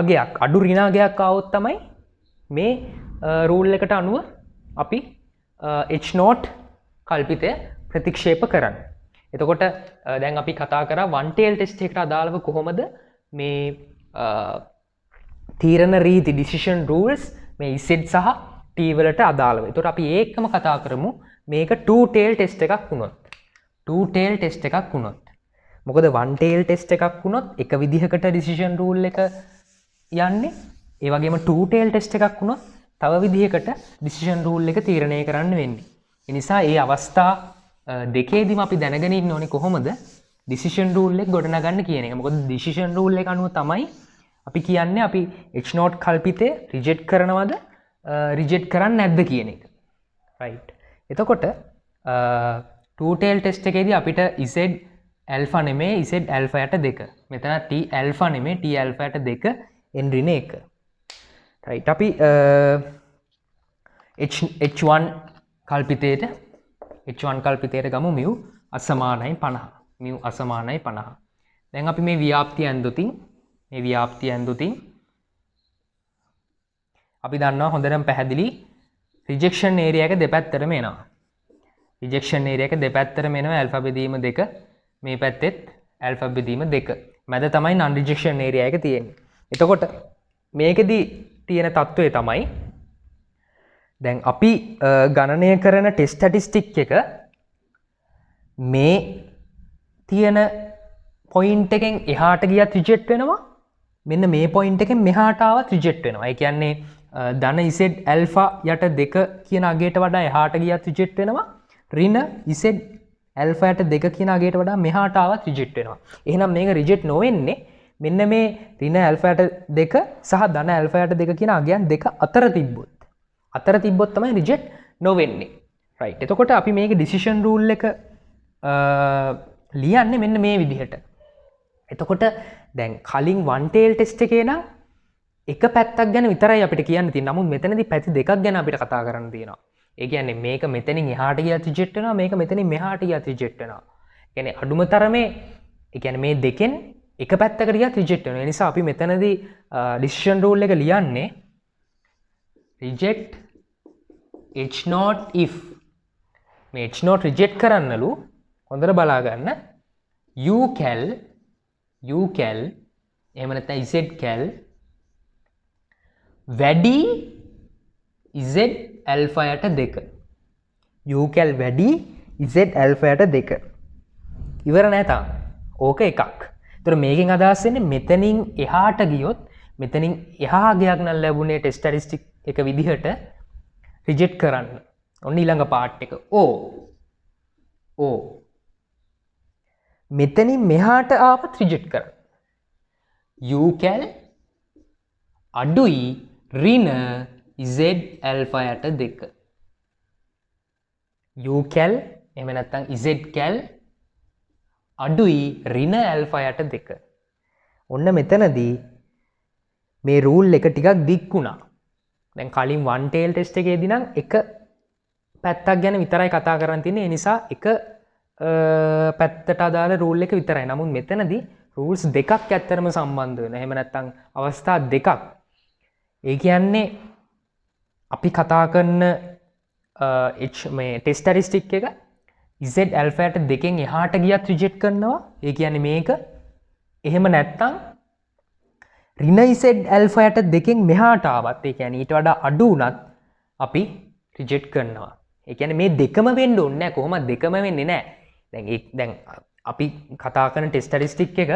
අගයක් අඩු ඍණ අගයක් ආවොත් තමයි මේ රූල් එකට අනුව අපි h not කල්පිතය ප්‍රතික්ෂේප කරන්නේ. එතකොට දැන් අපි කතා කරා one tail test එකට අදාළව කොහොමද මේ තීරණ රීති decision rules මේ z සහ t වලට අදාළව. එතකොට අපි ඒකම කතා කරමු මේක two tail test එකක් වුණොත්. two tail test එකක් වුණොත්. මොකද one tail test එකක් වුණොත් එක විදිහකට decision rule එක යන්නේ. ඒ වගේම two tail test එකක් වුණොත් තව විදිහකට decision rule එක තීරණය කරන්න වෙන්නේ. ඒ නිසා ඒ අවස්ථා දෙකේදීම අපි දැනගෙන ඉන්න ඕනේ කොහොමද decision rule එක ගොඩනගන්න කියන එක. මොකද decision rule එක අනුව තමයි අපි කියන්නේ අපි h not කල්පිතය reject කරනවද reject කරන්නේ නැද්ද කියන එක. right. එතකොට two tail test එකේදී අපිට z alpha නෙමෙයි z alpha යට 2. මෙතන t alpha නෙමෙයි t alpha යට 2 n ඍණ 1. right. අපි h1 කල්පිතයට h1 කල්පිතයට ගමු mu අසමානයි 50. mu අසමානයි 50. දැන් අපි මේ ව්‍යාප්තිය ඇඳුතින් අපි දන්නවා හොඳටම පැහැදිලි රිජෙක්ෂන් ඒරියා එක දෙපැත්තටම එනවා. රිජෙක්ෂන් ඒරියා එක දෙපැත්තටම එනවා ඇල්ෆා බෙදීම 2. මේ පැත්තෙත් ඇල්ෆා බෙදීම 2. මැද තමයි non rejection area එක තියෙන්නේ. එතකොට මේකෙදී තියෙන තත්ත්වය තමයි දැන් අපි ගණනය කරන ටෙස්ට් ස්ටැටිස්ටික් එක මේ තියෙන පොයින්ට් එකෙන් එහාට ගියත් රිජෙක්ට් වෙනවා. මෙන්න මේ පොයින්ට් එකෙන් මෙහාට ආවත් රිජෙක්ට් වෙනවා. ඒ කියන්නේ ධන z ඇල්ෆා යට 2 කියන අගයට වඩා එහාට ගියත් රිජෙක්ට් වෙනවා. ඍණ z ඇල්ෆා යට 2 කියන අගයට වඩා මෙහාට ආවත් රිජෙක්ට් වෙනවා. එහෙනම් මේක රිජෙක්ට් නොවෙන්නේ මෙන්න මේ ඍණ ඇල්ෆා යට 2 සහ ධන ඇල්ෆා යට 2 කියන අගයන් දෙක අතර තිබ්බොත් තමයි රිජෙක්ට් නොවෙන්නේ. right. එතකොට අපි මේක ඩිසිෂන් රූල් එක ලියන්නේ මෙන්න මේ විදිහට. එතකොට දැන් කලින් one tail test එකේ නම් එක පැත්තක් ගැන විතරයි අපිට කියන්න තියෙන්නේ. නමුත් මෙතනදී පැති දෙකක් ගැන අපිට කතා කරන්න තියෙනවා. ඒ කියන්නේ මේක මෙතනින් එහාට ගියත් රිජෙක්ට් වෙනවා, මේක මෙතනින් මෙහාට ගියත් රිජෙක්ට් වෙනවා. ඒ කියන්නේ අඩුම තරමේ ඒ කියන්නේ මේ දෙකෙන් එක පැත්තකට ගියත් රිජෙක්ට් වෙනවා. ඒ නිසා අපි මෙතනදී decision rule එක ලියන්නේ reject h not if. මේ h not reject කරන්නලු හොඳට බලා ගන්න u cal එහෙම නැත්නම් z cal වැඩි z alpha යට 2. u cal වැඩි z alpha යට 2. ඉවර නෑ තාම. ඕක එකක්. ඒතර මේකෙන් අදහස් වෙන්නේ මෙතනින් එහාට ගියොත් මෙතනින් එහා ගයක් නම් ලැබුණේ ටෙස්ට් ස්ටැටිස්ටික් එක විදිහට රිජෙක්ට් කරන්න. ඔන්න ඊළඟ පාර්ට් එක. මෙතනින් මෙහාට ආවත් රිජෙක්ට් කරන්න. u cal අඩුයි ඍණ z alpha යට 2. u කැල් එහෙම නැත්නම් z කැල් අඩුයි ඍණ ඇල්ෆා යට 2. ඔන්න මෙතනදී මේ රූල් එක ටිකක් දික් වුණා. දැන් කලින් වන් ටේල් ටෙස්ට් එකේදී නම් එක පැත්තක් ගැන විතරයි කතා කරන් තින්නේ. ඒ නිසා එක පැත්තට අදාළ රූල් එක විතරයි. නමුත් මෙතනදී රූල්ස් දෙකක් ඇත්තරම සම්බන්ධ වෙනවා. එහෙම නැත්නම් අවස්ථා දෙකක්. ඒ කියන්නේ අපි කතා කරන මේ ටෙස්ට් ස්ටැටිස්ටික් එක z ඇල්ෆා යට 2කින් එහාට ගියත් රිජෙක්ට් කරනවා. ඒ කියන්නේ මේක එහෙම නැත්නම් ඍණ z ඇල්ෆා යට 2කින් මෙහාට ආවත් ඒ කියන්නේ ඊට වඩා අඩු වුණත් අපි රිජෙක්ට් කරනවා. ඒ කියන්නේ මේ දෙකම වෙන්න ඕනේ නැහැ. කොහොමද දෙකම වෙන්නේ නැහැ. දැන් අපි කතා කරන ටෙස්ට් ස්ටැටිස්ටික් එක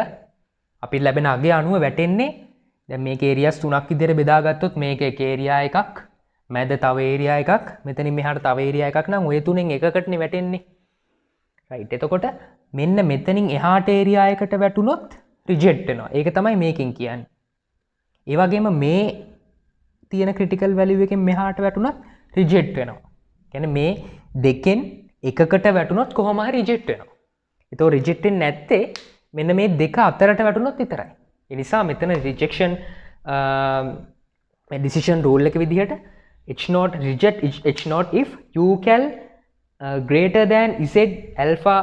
අපි ලැබෙන අගය අනුව වැටෙන්නේ දැන් මේක ඒරියාස් 3ක් විදිහට බෙදාගත්තොත් මේක එක ඒරියා එකක්, මැද තව ඒරියා එකක්, මෙතනින් මෙහාට තව ඒරියා එකක් නම් ඔය තුනෙන් එකකටනේ වැටෙන්නේ. රයිට්. එතකොට මෙන්න මෙතනින් එහාට ඒරියා එකට වැටුනොත් රිජෙක්ට් වෙනවා. ඒක තමයි මේකෙන් කියන්නේ. ඒ වගේම මේ තියෙන ක්‍රිටිකල් වැලියු එකෙන් මෙහාට වැටුනත් රිජෙක්ට් වෙනවා. කියන්නේ මේ දෙකෙන් එකකට වැටුනොත් කොහොම හරි රිජෙක්ට් වෙනවා. ඒතෝ රිජෙක්ට් වෙන්නේ නැත්තේ මෙන්න මේ දෙක අතරට වැටුනොත් විතරයි. ඒ නිසා මෙතන රිජෙක්ෂන් decision rule එක විදිහට h not reject h not if u cal greater than z alpha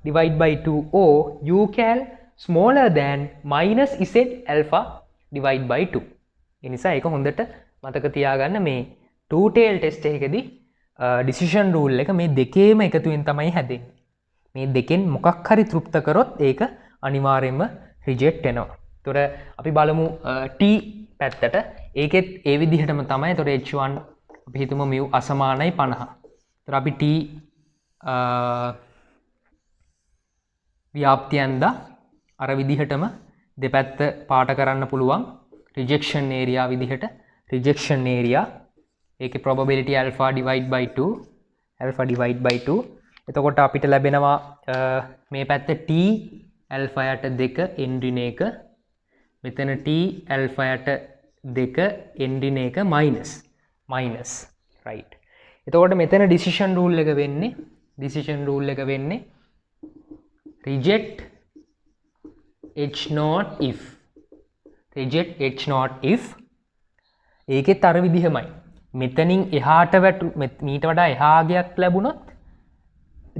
divide by 2 or u cal smaller than minus z alpha divide by 2. ඒ නිසා ඒක හොඳට මතක තියාගන්න මේ two tail test එකකදී decision rule එක මේ දෙකේම එකතුවෙන් තමයි හැදෙන්නේ. මේ දෙකෙන් මොකක් හරි තෘප්ත කරොත් ඒක අනිවාර්යයෙන්ම රිජෙක්ට් වෙනවා. ඒතොර අපි බලමු t පැත්තට. ඒකෙත් ඒ විදිහටම තමයි. ඒතොර h1 අපි හිතමු mu අසමානයි 50. ඒතොර අපි t ව්‍යාප්තියෙන් දා අර විදිහටම දෙපැත්ත පාට කරන්න පුළුවන්. රිජෙක්ෂන් ඒරියා විදිහට රිජෙක්ෂන් ඒරියා ඒකේ probability alpha divide by 2 alpha divide by 2. එතකොට අපිට ලැබෙනවා මේ පැත්ත t alpha යට 2 n ඍණ 1, මෙතන t alpha යට 2 n ඍණ 1 minus right. එතකොට මෙතන decision rule එක වෙන්නේ reject h not if ඒකෙත් අර විදිහමයි. මෙතනින් එහාට මීට වඩා එහා අගයක් ලැබුණොත්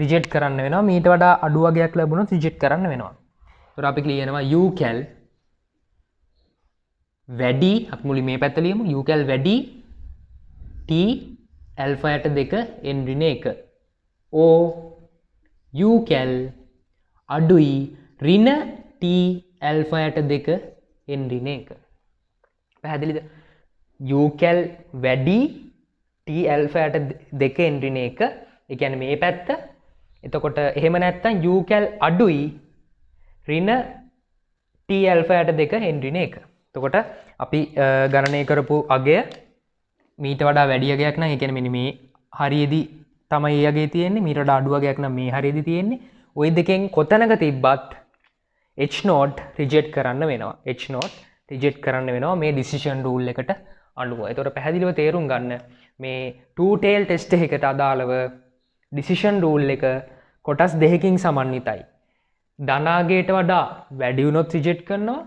රිජෙක්ට් කරන්න වෙනවා. මීට වඩා අඩු අගයක් ලැබුණොත් රිජෙක්ට් කරන්න වෙනවා. ඒතර අපි ලියනවා u cal වැඩි, අපි මුලින් මේ පැත්ත ලියමු. u cal වැඩි t alpha යට 2 n ඍණ 1 o u cal අඩුයි ඍණ t alpha යට 2 n ඍණ 1. පැහැදිලිද? u cal වැඩි t alpha යට 2 n ඍණ 1. ඒ කියන්නේ මේ පැත්ත. එතකොට එහෙම නැත්නම් u cal අඩුයි ඍණ t alpha යට 2 n ඍණ 1. එතකොට අපි ගණනය කරපු අගය මීට වඩා වැඩි අගයක් නම් ඒ කියන්නේ මෙන්න මේ හරියේදී තමයි ඒ අගය තියෙන්නේ. මීට වඩා අඩු අගයක් නම් මේ හරියේදී තියෙන්නේ. ওই දෙකෙන් කොතනක තිබ්බත් h not රිජෙක්ට් කරන්න වෙනවා. h not රිජෙක්ට් කරන්න වෙනවා මේ decision rule එකට අනුව. ඒතකොට පැහැදිලිව තේරුම් ගන්න මේ two tail test එකකට අදාළව decision rule එක කොටස් දෙකකින් සමන්විතයි. ධනාගයට වඩා වැඩි වුණොත් රිජෙක්ට් කරනවා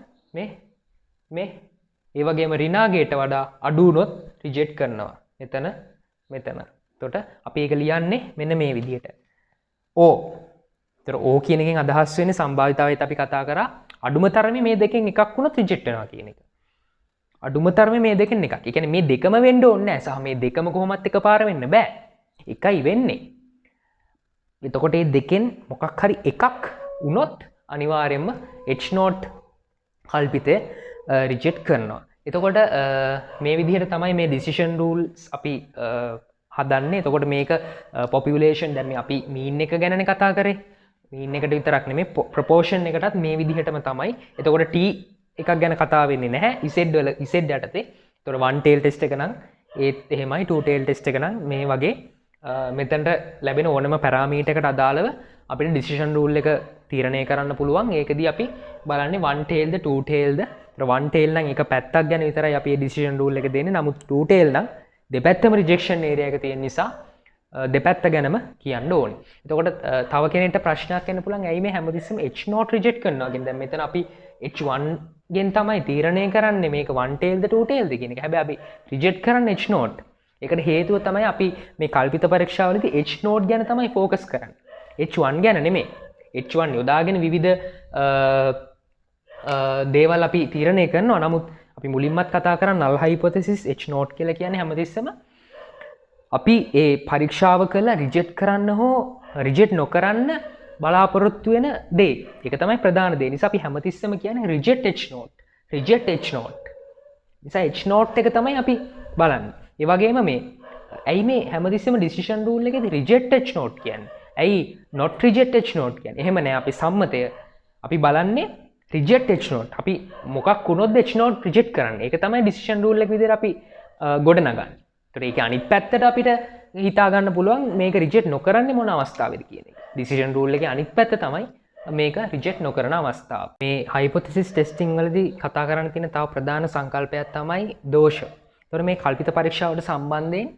මේ ඒ වගේම ඍණාගයට වඩා අඩු වුණොත් රිජෙක්ට් කරනවා. මෙතන. එතකොට අපි ඒක ලියන්නේ මෙන්න මේ විදිහට. O. ඒතර O කියන එකෙන් අදහස් වෙන්නේ සම්භාවිතාවයත් අපි කතා කරා අඩුම තරමේ මේ දෙකෙන් එකක් වුණොත් රිජෙක්ට් වෙනවා කියන එක. අඩුම තරමේ මේ දෙකෙන් එකක්. ඒ කියන්නේ මේ දෙකම වෙන්න ඕනේ නැහැ. සහ මේ දෙකම කොහොමත් එකපාර වෙන්න බෑ. එකයි වෙන්නේ. එතකොට මේ දෙකෙන් මොකක් හරි එකක් වුණොත් අනිවාර්යයෙන්ම h not කල්පිතය රිජෙක්ට් කරනවා. එතකොට මේ විදිහට තමයි මේ decision rules අපි හදන්නේ. එතකොට මේක population දැන් මේ අපි mean එක ගැනනේ කතා කරේ. mean එකට විතරක් නෙමෙයි proportion එකටත් මේ විදිහටම තමයි. එතකොට t එකක් ගැන කතා වෙන්නේ නැහැ. z යටතේ. එතකොට one tail test එක නම් ඒත් එහෙමයි, two tail test එක නම් මේ වගේ මෙතනට ලැබෙන ඕනම පැරාමීටර් එකට අදාළව අපිට decision rule එක තීරණය කරන්න පුළුවන්. ඒකදී අපි බලන්නේ one tailද two tailද. one tail නම් එක පැත්තක් ගැන විතරයි අපි මේ decision rule එක දෙන්නේ. නමුත් two tail නම් දෙපැත්තම rejection area එක තියෙන නිසා දෙපැත්ත ගැනම කියන්න ඕනේ. එතකොට තව කෙනෙක්ට ප්‍රශ්නයක් එන්න පුළුවන් ඇයි මේ හැමතිස්සෙම h not reject කරනවා කියන්නේ. දැන් මෙතන අපි h1 ගෙන් තමයි තීරණය කරන්නේ මේක one tailed two tailed කියන එක. හැබැයි අපි reject කරන්නේ h not. ඒකට හේතුව තමයි අපි මේ කල්පිත පරීක්ෂාවලදී h not ගැන තමයි ફોකස් කරන්නේ. h1 ගැන නෙමෙයි. h1 යොදාගෙන විවිධ දේවල් අපි තීරණය කරනවා. නමුත් අපි මුලින්මත් කතා කරන null hypothesis h not කියලා කියන්නේ හැමතිස්සෙම අපි ඒ පරීක්ෂාව කළා රිජෙක්ට් කරන්න හෝ රිජෙක්ට් නොකරන්න බලාපොරොත්තු වෙන දේ. ඒක තමයි ප්‍රධාන දේ. නිසා අපි හැමතිස්සෙම කියන්නේ reject h not. Reject h not. නිසා h not එක තමයි අපි බලන්නේ. ඒ වගේම මේ ඇයි මේ හැමතිස්සෙම ඩිසිෂන් රූල් එකේදී රිජෙක්ට් h not කියන්නේ? ඇයි not reject h not කියන්නේ? එහෙම නෑ අපි සම්මතය අපි බලන්නේ රිජෙක්ට් h not. අපි මොකක් වුණොත්ද h not රිජෙක්ට් කරන්නේ. ඒක තමයි ඩිසිෂන් රූල් එක විදිහට අපි ගොඩනගන්නේ. ඒක අනිත් පැත්තට අපිට හිතා ගන්න පුළුවන් මේක රිජෙක්ට් නොකරන්නේ මොන අවස්ථාවේද කියන එක. ඩිසිෂන් රූල් එකේ අනිත් පැත්ත තමයි මේක රිජෙක්ට් නොකරන අවස්ථාව. මේ හයිපොතෙසිස් ටෙස්ටිං වලදී කතා කරන්න තියෙන තව ප්‍රධාන සංකල්පයක් තමයි දෝෂ. ඒතකොට මේ කල්පිත පරීක්ෂාවට සම්බන්ධයෙන්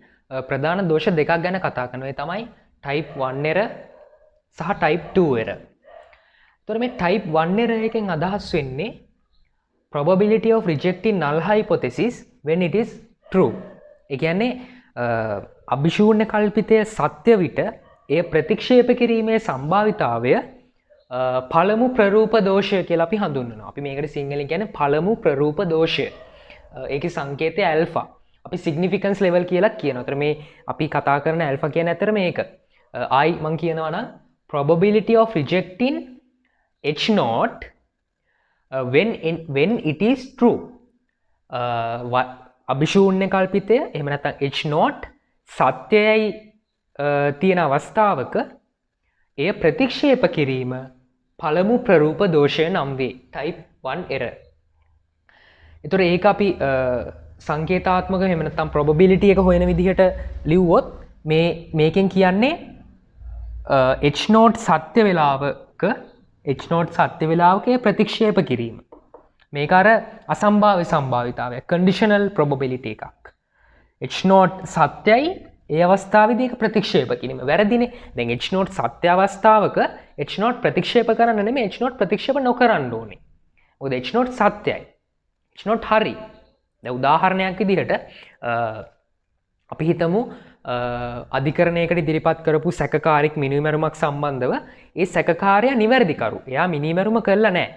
ප්‍රධාන දෝෂ දෙකක් ගැන කතා කරනවා. ඒ තමයි type 1 error සහ type 2 error. ඒතකොට මේ type 1 error එකෙන් අදහස් වෙන්නේ probability of rejecting null hypothesis when it is true. ඒ කියන්නේ අභිශූන්‍ය කල්පිතය සත්‍ය විට එය ප්‍රතික්ෂේප කිරීමේ සම්භාවිතාවය පළමු ප්‍රරූප දෝෂය කියලා අපි හඳුන්වනවා. අපි මේකට සිංහලෙන් කියන්නේ පළමු ප්‍රරූප දෝෂය. ඒකේ සංකේතය ඇල්ෆා. අපි significance level කියලා කියනවා. ඒතර මේ අපි කතා කරන ඇල්ෆා කියන අතර මේක. I මම කියනවා නම් probability of rejecting h not when it is true. අභිශූන්‍ය කල්පිතය එහෙම නැත්නම් h not සත්‍යයයි තියෙන අවස්ථාවක එය ප්‍රතික්ෂේප කිරීම පළමු ප්‍රරූප දෝෂය නම් වේ. type 1 error. ඒතර ඒක අපි සංකේතාත්මක එහෙම නැත්නම් probability එක හොයන විදිහට ලිව්වොත් මේකෙන් කියන්නේ h not සත්‍ය වේලාවක h not සත්‍ය වේලාවක ප්‍රතික්ෂේප කිරීම. මේක අර අසම්භාව්‍ය සම්භාවිතාවය conditional probability එකක්. h not සත්‍යයි ඒ අවස්ථාවේදී ඒක ප්‍රතික්ෂේප කිරීම වැරදිනේ. දැන් h not සත්‍ය අවස්ථාවක h not ප්‍රතික්ෂේප කරන්න නෙමෙයි h not ප්‍රතික්ෂේප නොකරන්න ඕනේ. මොකද h not සත්‍යයි. h not හරි. දැන් උදාහරණයක් විදිහට අපි හිතමු අධිකරණයකට ඉදිරිපත් කරපු සැකකාරයෙක් මිනීමැරුමක් සම්බන්ධව ඒ සැකකාරයා නිවැරදි කරු. එයා මිනීමැරුම කළා නැහැ.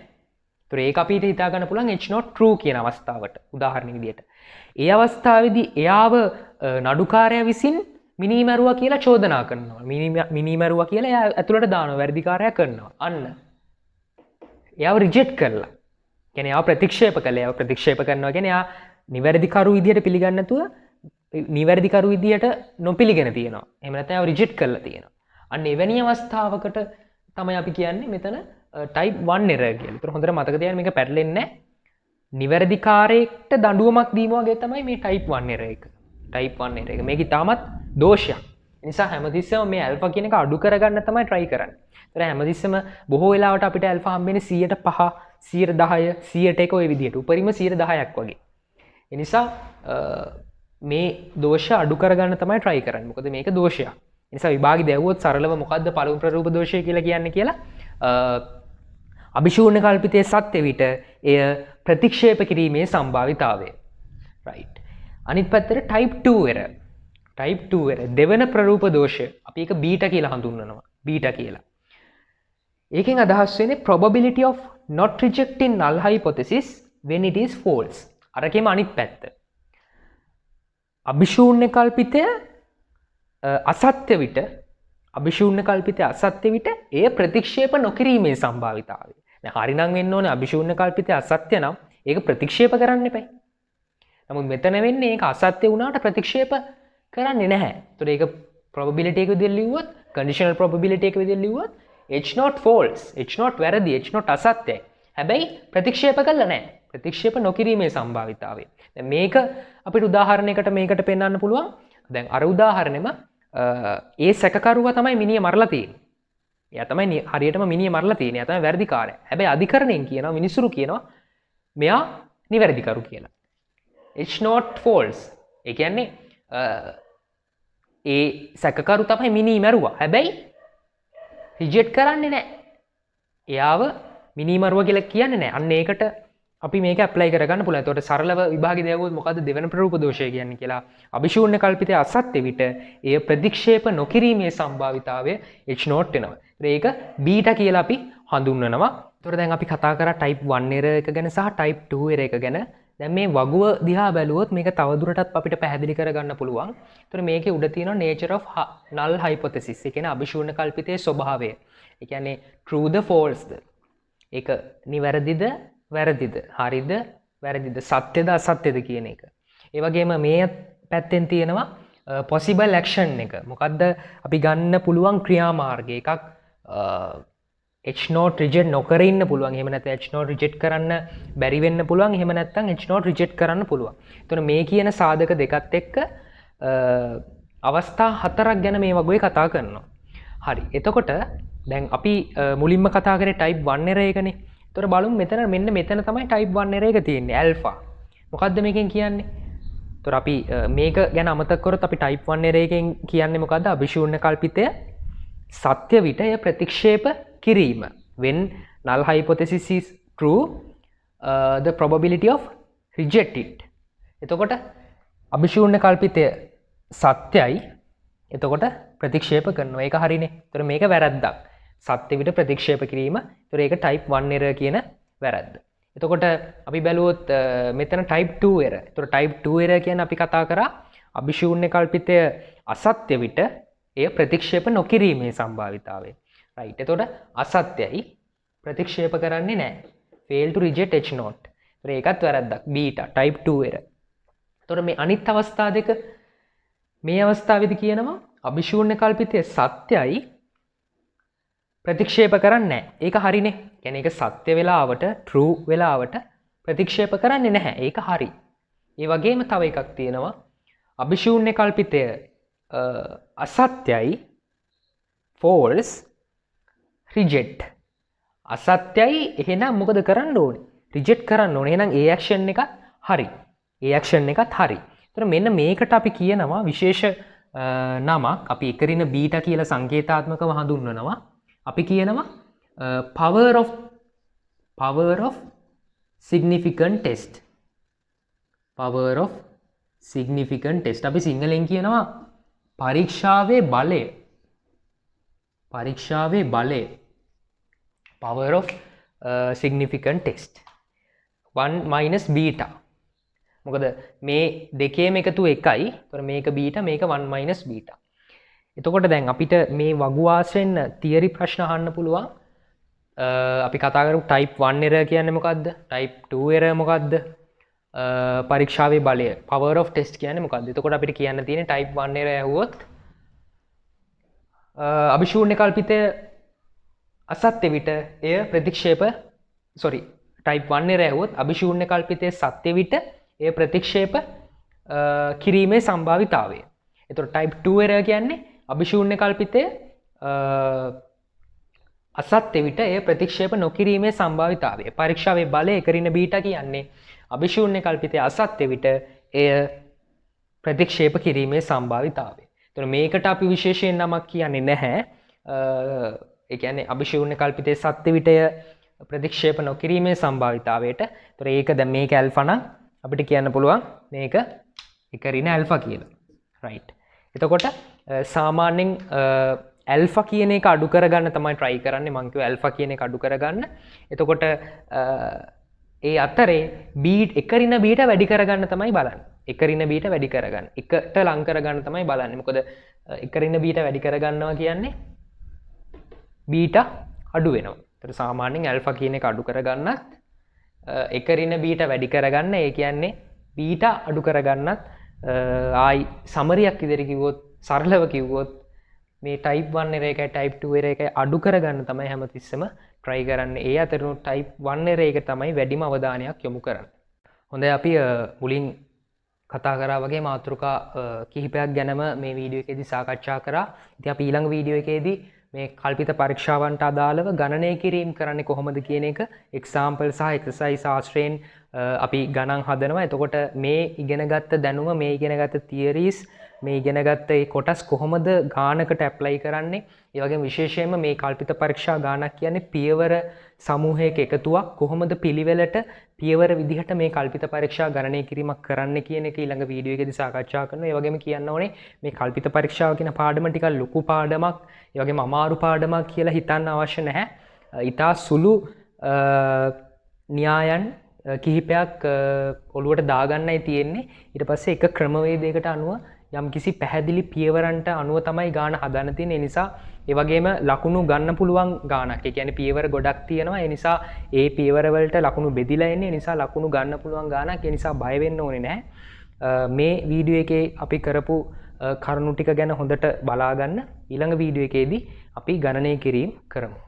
ඒතර ඒක අපිට හිතා ගන්න පුළුවන් h not true කියන අවස්ථාවට උදාහරණ විදිහට. ඒ අවස්ථාවේදී එයාව නඩුකාරයා විසින් මිනීමැරුවා කියලා චෝදනා කරනවා. මිනීමැරුවා කියලා එයා ඇතුළට දානවා වැඩිකාරයා කරනවා. අන්න. එයාව රිජෙක්ට් කළා. කියන්නේ එයාව ප්‍රතික්ෂේප කළා. එයාව ප්‍රතික්ෂේප කරනවා කියන්නේ එයා නිවැරදි කරු විදිහට පිළිගන්නේ නැතුව නිවැරදි කරු විදිහට නොපිළිගෙන තියෙනවා. එහෙම නැත්නම් එයාව රිජෙක්ට් කරලා තියෙනවා. අන්න එවැනි අවස්ථාවකට තමයි අපි කියන්නේ මෙතන type 1 error කියලා. ඒතර හොඳට මතක තියාගන්න මේක පැටලෙන්නේ නැහැ. නිවැරදි කාර්යයකට දඬුවමක් දීම වගේ තමයි මේ type 1 error එක. type 1 error එක. මේක ඉතාමත් දෝෂයක්. ඒ නිසා හැමතිස්සෙම මේ alpha කියන එක අඩු කරගන්න තමයි try කරන්නේ. ඒතර හැමතිස්සෙම බොහෝ වෙලාවට අපිට alpha හම්බෙන්නේ 105, 110, 101 ඔය විදිහට. උපරිම 110ක් වගේ. ඒ නිසා මේ දෝෂ අඩු කරගන්න තමයි try කරන්නේ. මොකද මේක දෝෂයක්. ඒ නිසා විභාගෙ දැවුවොත් සරලව මොකද්ද පළමු ප්‍රරූප දෝෂය කියලා කියන්නේ කියලා අභිශූන්‍ය කල්පිතයේ සත්‍ය විට එය ප්‍රතික්ෂේප කිරීමේ සම්භාවිතාවය. right. අනිත් පැත්තට type 2 error. type 2 error දෙවන ප්‍රරූප දෝෂය. අපි ඒක බීටා කියලා හඳුන්වනවා. බීටා කියලා. ඒකෙන් අදහස් වෙන්නේ probability of not rejecting null hypothesis when it is false. අරකෙම අනිත් පැත්ත. අභිශූන්‍ය කල්පිතය අසත්‍ය විට අභිශූන්‍ය කල්පිතය අසත්‍ය විට එය ප්‍රතික්ෂේප නොකිරීමේ සම්භාවිතාවය. දැන් හරිනම් වෙන්න ඕනේ අභිශූන්‍ය කල්පිතය අසත්‍ය නම් ඒක ප්‍රතික්ෂේප කරන්න එපයි. නමුත් මෙතන වෙන්නේ ඒක අසත්‍ය වුණාට ප්‍රතික්ෂේප කරන්නේ නැහැ. ඒතකොට ඒක probability එක විදිහට ලිව්වොත් conditional probability එක විදිහට ලිව්වොත් h not false, h not වැරදි, h not අසත්‍යයි. හැබැයි ප්‍රතික්ෂේප කළා නැහැ. ප්‍රතික්ෂේප නොකිරීමේ සම්භාවිතාවය. දැන් මේක අපිට උදාහරණයකට මේකට පෙන්වන්න පුළුවන්. දැන් අර උදාහරණෙම ඒ සැකකරුවා තමයි මිනිහ මරලා තියෙන්නේ. එයා තමයි හරියටම මිනිහ මරලා තියෙන්නේ. එයා තමයි වැරදිකාරයා. හැබැයි අධිකරණයෙන් කියනවා මිනිසුරු කියනවා මෙයා නිවැරදිකරු කියලා. h not false. ඒ කියන්නේ ඒ සැකකරු තමයි මිනී මැරුවා. හැබැයි රිජෙක්ට් කරන්නේ නැහැ. එයාව මිනී මරුවා කියලා කියන්නේ නැහැ. අන්න ඒකට අපි මේක ඇප්ලයි කරගන්න පුළුවන්. එතකොට සරලව විභාගෙ දෙවුවොත් මොකද්ද දෙවන ප්‍රරූප දෝෂය කියන්නේ කියලා. අභිශූන්‍ය කල්පිතය අසත්‍ය විට එය ප්‍රතික්ෂේප නොකිරීමේ සම්භාවිතාවය H0 වෙනවා. ඒක බීටා කියලා අපි හඳුන්වනවා. එතකොට දැන් අපි කතා කරා type 1 error එක ගැන සහ type 2 error එක ගැන. දැන් මේ වගුව දිහා බැලුවොත් මේක තවදුරටත් අපිට පැහැදිලි කරගන්න පුළුවන්. එතකොට මේකේ උඩ තියෙනවා nature of null hypothesis. ඒ කියන්නේ අභිශූන්‍ය කල්පිතයේ ස්වභාවය. ඒ කියන්නේ true the false ද. ඒක නිවැරදිද වැරදිද හරිද වැරදිද සත්‍යද අසත්‍යද කියන එක. ඒ වගේම මේ පැත්තෙන් තියෙනවා possible action එක. මොකද්ද අපි ගන්න පුළුවන් ක්‍රියාමාර්ගය එකක් H0 reject නොකර ඉන්න පුළුවන්. එහෙම නැත්නම් H0 reject කරන්න බැරි වෙන්න පුළුවන්. එහෙම නැත්නම් H0 reject කරන්න පුළුවන්. එතකොට මේ කියන සාධක දෙකත් එක්ක අවස්ථා හතරක් ගැන මේ වගේ කතා කරනවා. හරි. එතකොට දැන් අපි මුලින්ම කතා කරේ type 1 error එකනේ. එතකොට බලමු මෙතන තමයි type 1 error එක තියෙන්නේ alpha. මොකද්ද මේකෙන් කියන්නේ? එතකොට අපි මේක ගැන අමතක කරොත් අපි type 1 error එකෙන් කියන්නේ මොකද්ද? අභිශූන්‍ය කල්පිතය සත්‍ය විට එය ප්‍රතික්ෂේප කිරීම. When null hypothesis is true, the probability of reject it. එතකොට අභිශූන්‍ය කල්පිතය සත්‍යයි. එතකොට ප්‍රතික්ෂේප කරනවා. ඒක හරිනේ. එතකොට මේක වැරද්දක්. සත්‍ය විට ප්‍රතික්ෂේප කිරීම. එතකොට ඒක type 1 error කියන වැරද්ද. එතකොට අපි බැලුවොත් මෙතන type 2 error. එතකොට type 2 error කියන්නේ අපි කතා කරා අභිශූන්‍ය කල්පිතය අසත්‍ය විට එය ප්‍රතික්ෂේප නොකිරීමේ සම්භාවිතාවය. right. එතකොට අසත්‍යයි ප්‍රතික්ෂේප කරන්නේ නැහැ. fail to reject H0. එතකොට ඒකත් වැරද්දක්. beta type 2 error. එතකොට මේ අනිත් අවස්ථා දෙක මේ අවස්ථාවේදී කියනවා අභිශූන්‍ය කල්පිතය සත්‍යයි ප්‍රතික්ෂේප කරන්නේ නැහැ. ඒක හරිනේ. කියන්නේ ඒක සත්‍ය වෙලාවට true වෙලාවට ප්‍රතික්ෂේප කරන්නේ නැහැ. ඒක හරි. ඒ වගේම තව එකක් තියෙනවා අභිශූන්‍ය කල්පිතය අසත්‍යයි false reject. අසත්‍යයි එහෙනම් මොකද කරන්න ඕනේ? reject කරන්න ඕනේ. එහෙනම් ඒ action එක හරි. ඒ action එකත් හරි. එතකොට මෙන්න මේකට අපි කියනවා විශේෂ නමක්. අපි එකරින බීටා කියලා සංකේතාත්මකව හඳුන්වනවා. අපි කියනවා power of significant test. power of significant test. අපි සිංහලෙන් කියනවා පරීක්ෂාවේ බලය. පරීක්ෂාවේ බලය. power of significant test. 1 minus beta. මොකද මේ දෙකේම එකතු එකයි. එතකොට මේක බීටා මේක 1 minus beta. එතකොට දැන් අපිට මේ වගු ආශ්‍රයෙන් තියරි ප්‍රශ්න අහන්න පුළුවන්. අපි කතා කරමු type 1 error කියන්නේ මොකද්ද? type 2 error මොකද්ද? පරීක්ෂාවේ බලය power of test කියන්නේ මොකද්ද? එතකොට අපිට කියන්න තියෙන්නේ type 1 error ඇහුවොත් අභිශූන්‍ය කල්පිතය අසත්‍ය විට එය ප්‍රතික්ෂේප type 1 error ඇහුවොත් අභිශූන්‍ය කල්පිතය සත්‍ය විට එය ප්‍රතික්ෂේප කිරීමේ සම්භාවිතාවය. එතකොට type 2 error කියන්නේ අභිශූන්‍ය කල්පිතය අසත්‍ය විට එය ප්‍රතික්ෂේප නොකිරීමේ සම්භාවිතාවය. පරීක්ෂාවේ බලය එකරින බීටා කියන්නේ අභිශූන්‍ය කල්පිතය අසත්‍ය විට එය ප්‍රතික්ෂේප කිරීමේ සම්භාවිතාවය. එතකොට මේකට අපි විශේෂයෙන් නමක් කියන්නේ නැහැ. ඒ කියන්නේ අභිශූන්‍ය කල්පිතය සත්‍ය විට එය ප්‍රතික්ෂේප නොකිරීමේ සම්භාවිතාවයට. එතකොට ඒක දැන් මේක ඇල්ෆා නම් අපිට කියන්න පුළුවන් මේක එකරින ඇල්ෆා කියලා. right. එතකොට සාමාන්‍යයෙන් ඇල්ෆා කියන එක අඩු කරගන්න තමයි try කරන්නේ. මම කිව්වා ඇල්ෆා කියන එක අඩු කරගන්න. එතකොට ඒ අතරේ එකරින බීටා වැඩි කරගන්න තමයි බලන්නේ. එකරින බීටා වැඩි කරගන්න. එකට ලං කරගන්න තමයි බලන්නේ. මොකද එකරින බීටා වැඩි කරගන්නවා කියන්නේ බීටා අඩු වෙනවා. ඒතර සාමාන්‍යයෙන් ඇල්ෆා කියන එක අඩු කරගන්නත් එකරින බීටා වැඩි කරගන්න. ඒ කියන්නේ බීටා අඩු කරගන්නත් ආයි සමරියක් විදිහට කිව්වොත් සරලව කිව්වොත් මේ type 1 error එකයි type 2 error එකයි අඩු කරගන්න තමයි හැමතිස්සෙම try කරන්නේ. ඒ අතරින් type 1 error එක තමයි වැඩිම අවධානයක් යොමු කරන්නේ. හොඳයි අපි මුලින් කතා කරා වගේ මාතෘකා කිහිපයක් ගැනම මේ වීඩියෝ එකේදී සාකච්ඡා කරා. ඉතින් අපි ඊළඟ වීඩියෝ එකේදී මේ කල්පිත පරීක්ෂාවන්ට අදාළව ගණනය කිරීම කරන්නේ කොහොමද කියන එක example සහ exercise ආශ්‍රයෙන් අපි ගණන් හදනවා. එතකොට මේ ඉගෙනගත්ත දැනුම, මේ ඉගෙනගත්ත තියරීස්, මේ ඉගෙනගත්ත ඒ කොටස් කොහොමද ගානකට ඇප්ලයි කරන්නේ? ඒ වගේම විශේෂයෙන්ම මේ කල්පිත පරීක්ෂා ගානක් කියන්නේ පියවර සමූහයක එකතුවක්. කොහොමද පිළිවෙලට පියවර විදිහට මේ කල්පිත පරීක්ෂා ගණනය කිරීමක් කරන්න කියන එක ඊළඟ වීඩියෝ එකේදී සාකච්ඡා කරනවා. ඒ වගේම කියන්න ඕනේ මේ කල්පිත පරීක්ෂාව කියන පාඩම ටිකක් ලොකු පාඩමක්, ඒ වගේම අමාරු පාඩමක් කියලා හිතන්න අවශ්‍ය නැහැ. ඉතා සුළු න්‍යායන් කිහිපයක් ඔළුවට දාගන්නයි තියෙන්නේ. ඊට පස්සේ එක ක්‍රමවේදයකට අනුව යම් කිසි පැහැදිලි පියවරන්ට අනුව තමයි ගාන හදන්න තියෙන්නේ. ඒ නිසා ඒ වගේම ලකුණු ගන්න පුළුවන් ගානක්. ඒ කියන්නේ පියවර ගොඩක් තියෙනවා. ඒ නිසා ඒ පියවර වලට ලකුණු බෙදිලා එන්නේ. ඒ නිසා ලකුණු ගන්න පුළුවන් ගානක්. ඒ නිසා බය වෙන්න ඕනේ නැහැ. මේ වීඩියෝ එකේ අපි කරපු කරුණු ටික ගැන හොඳට බලා ගන්න. ඊළඟ වීඩියෝ එකේදී අපි ගණනය කිරීම කරමු.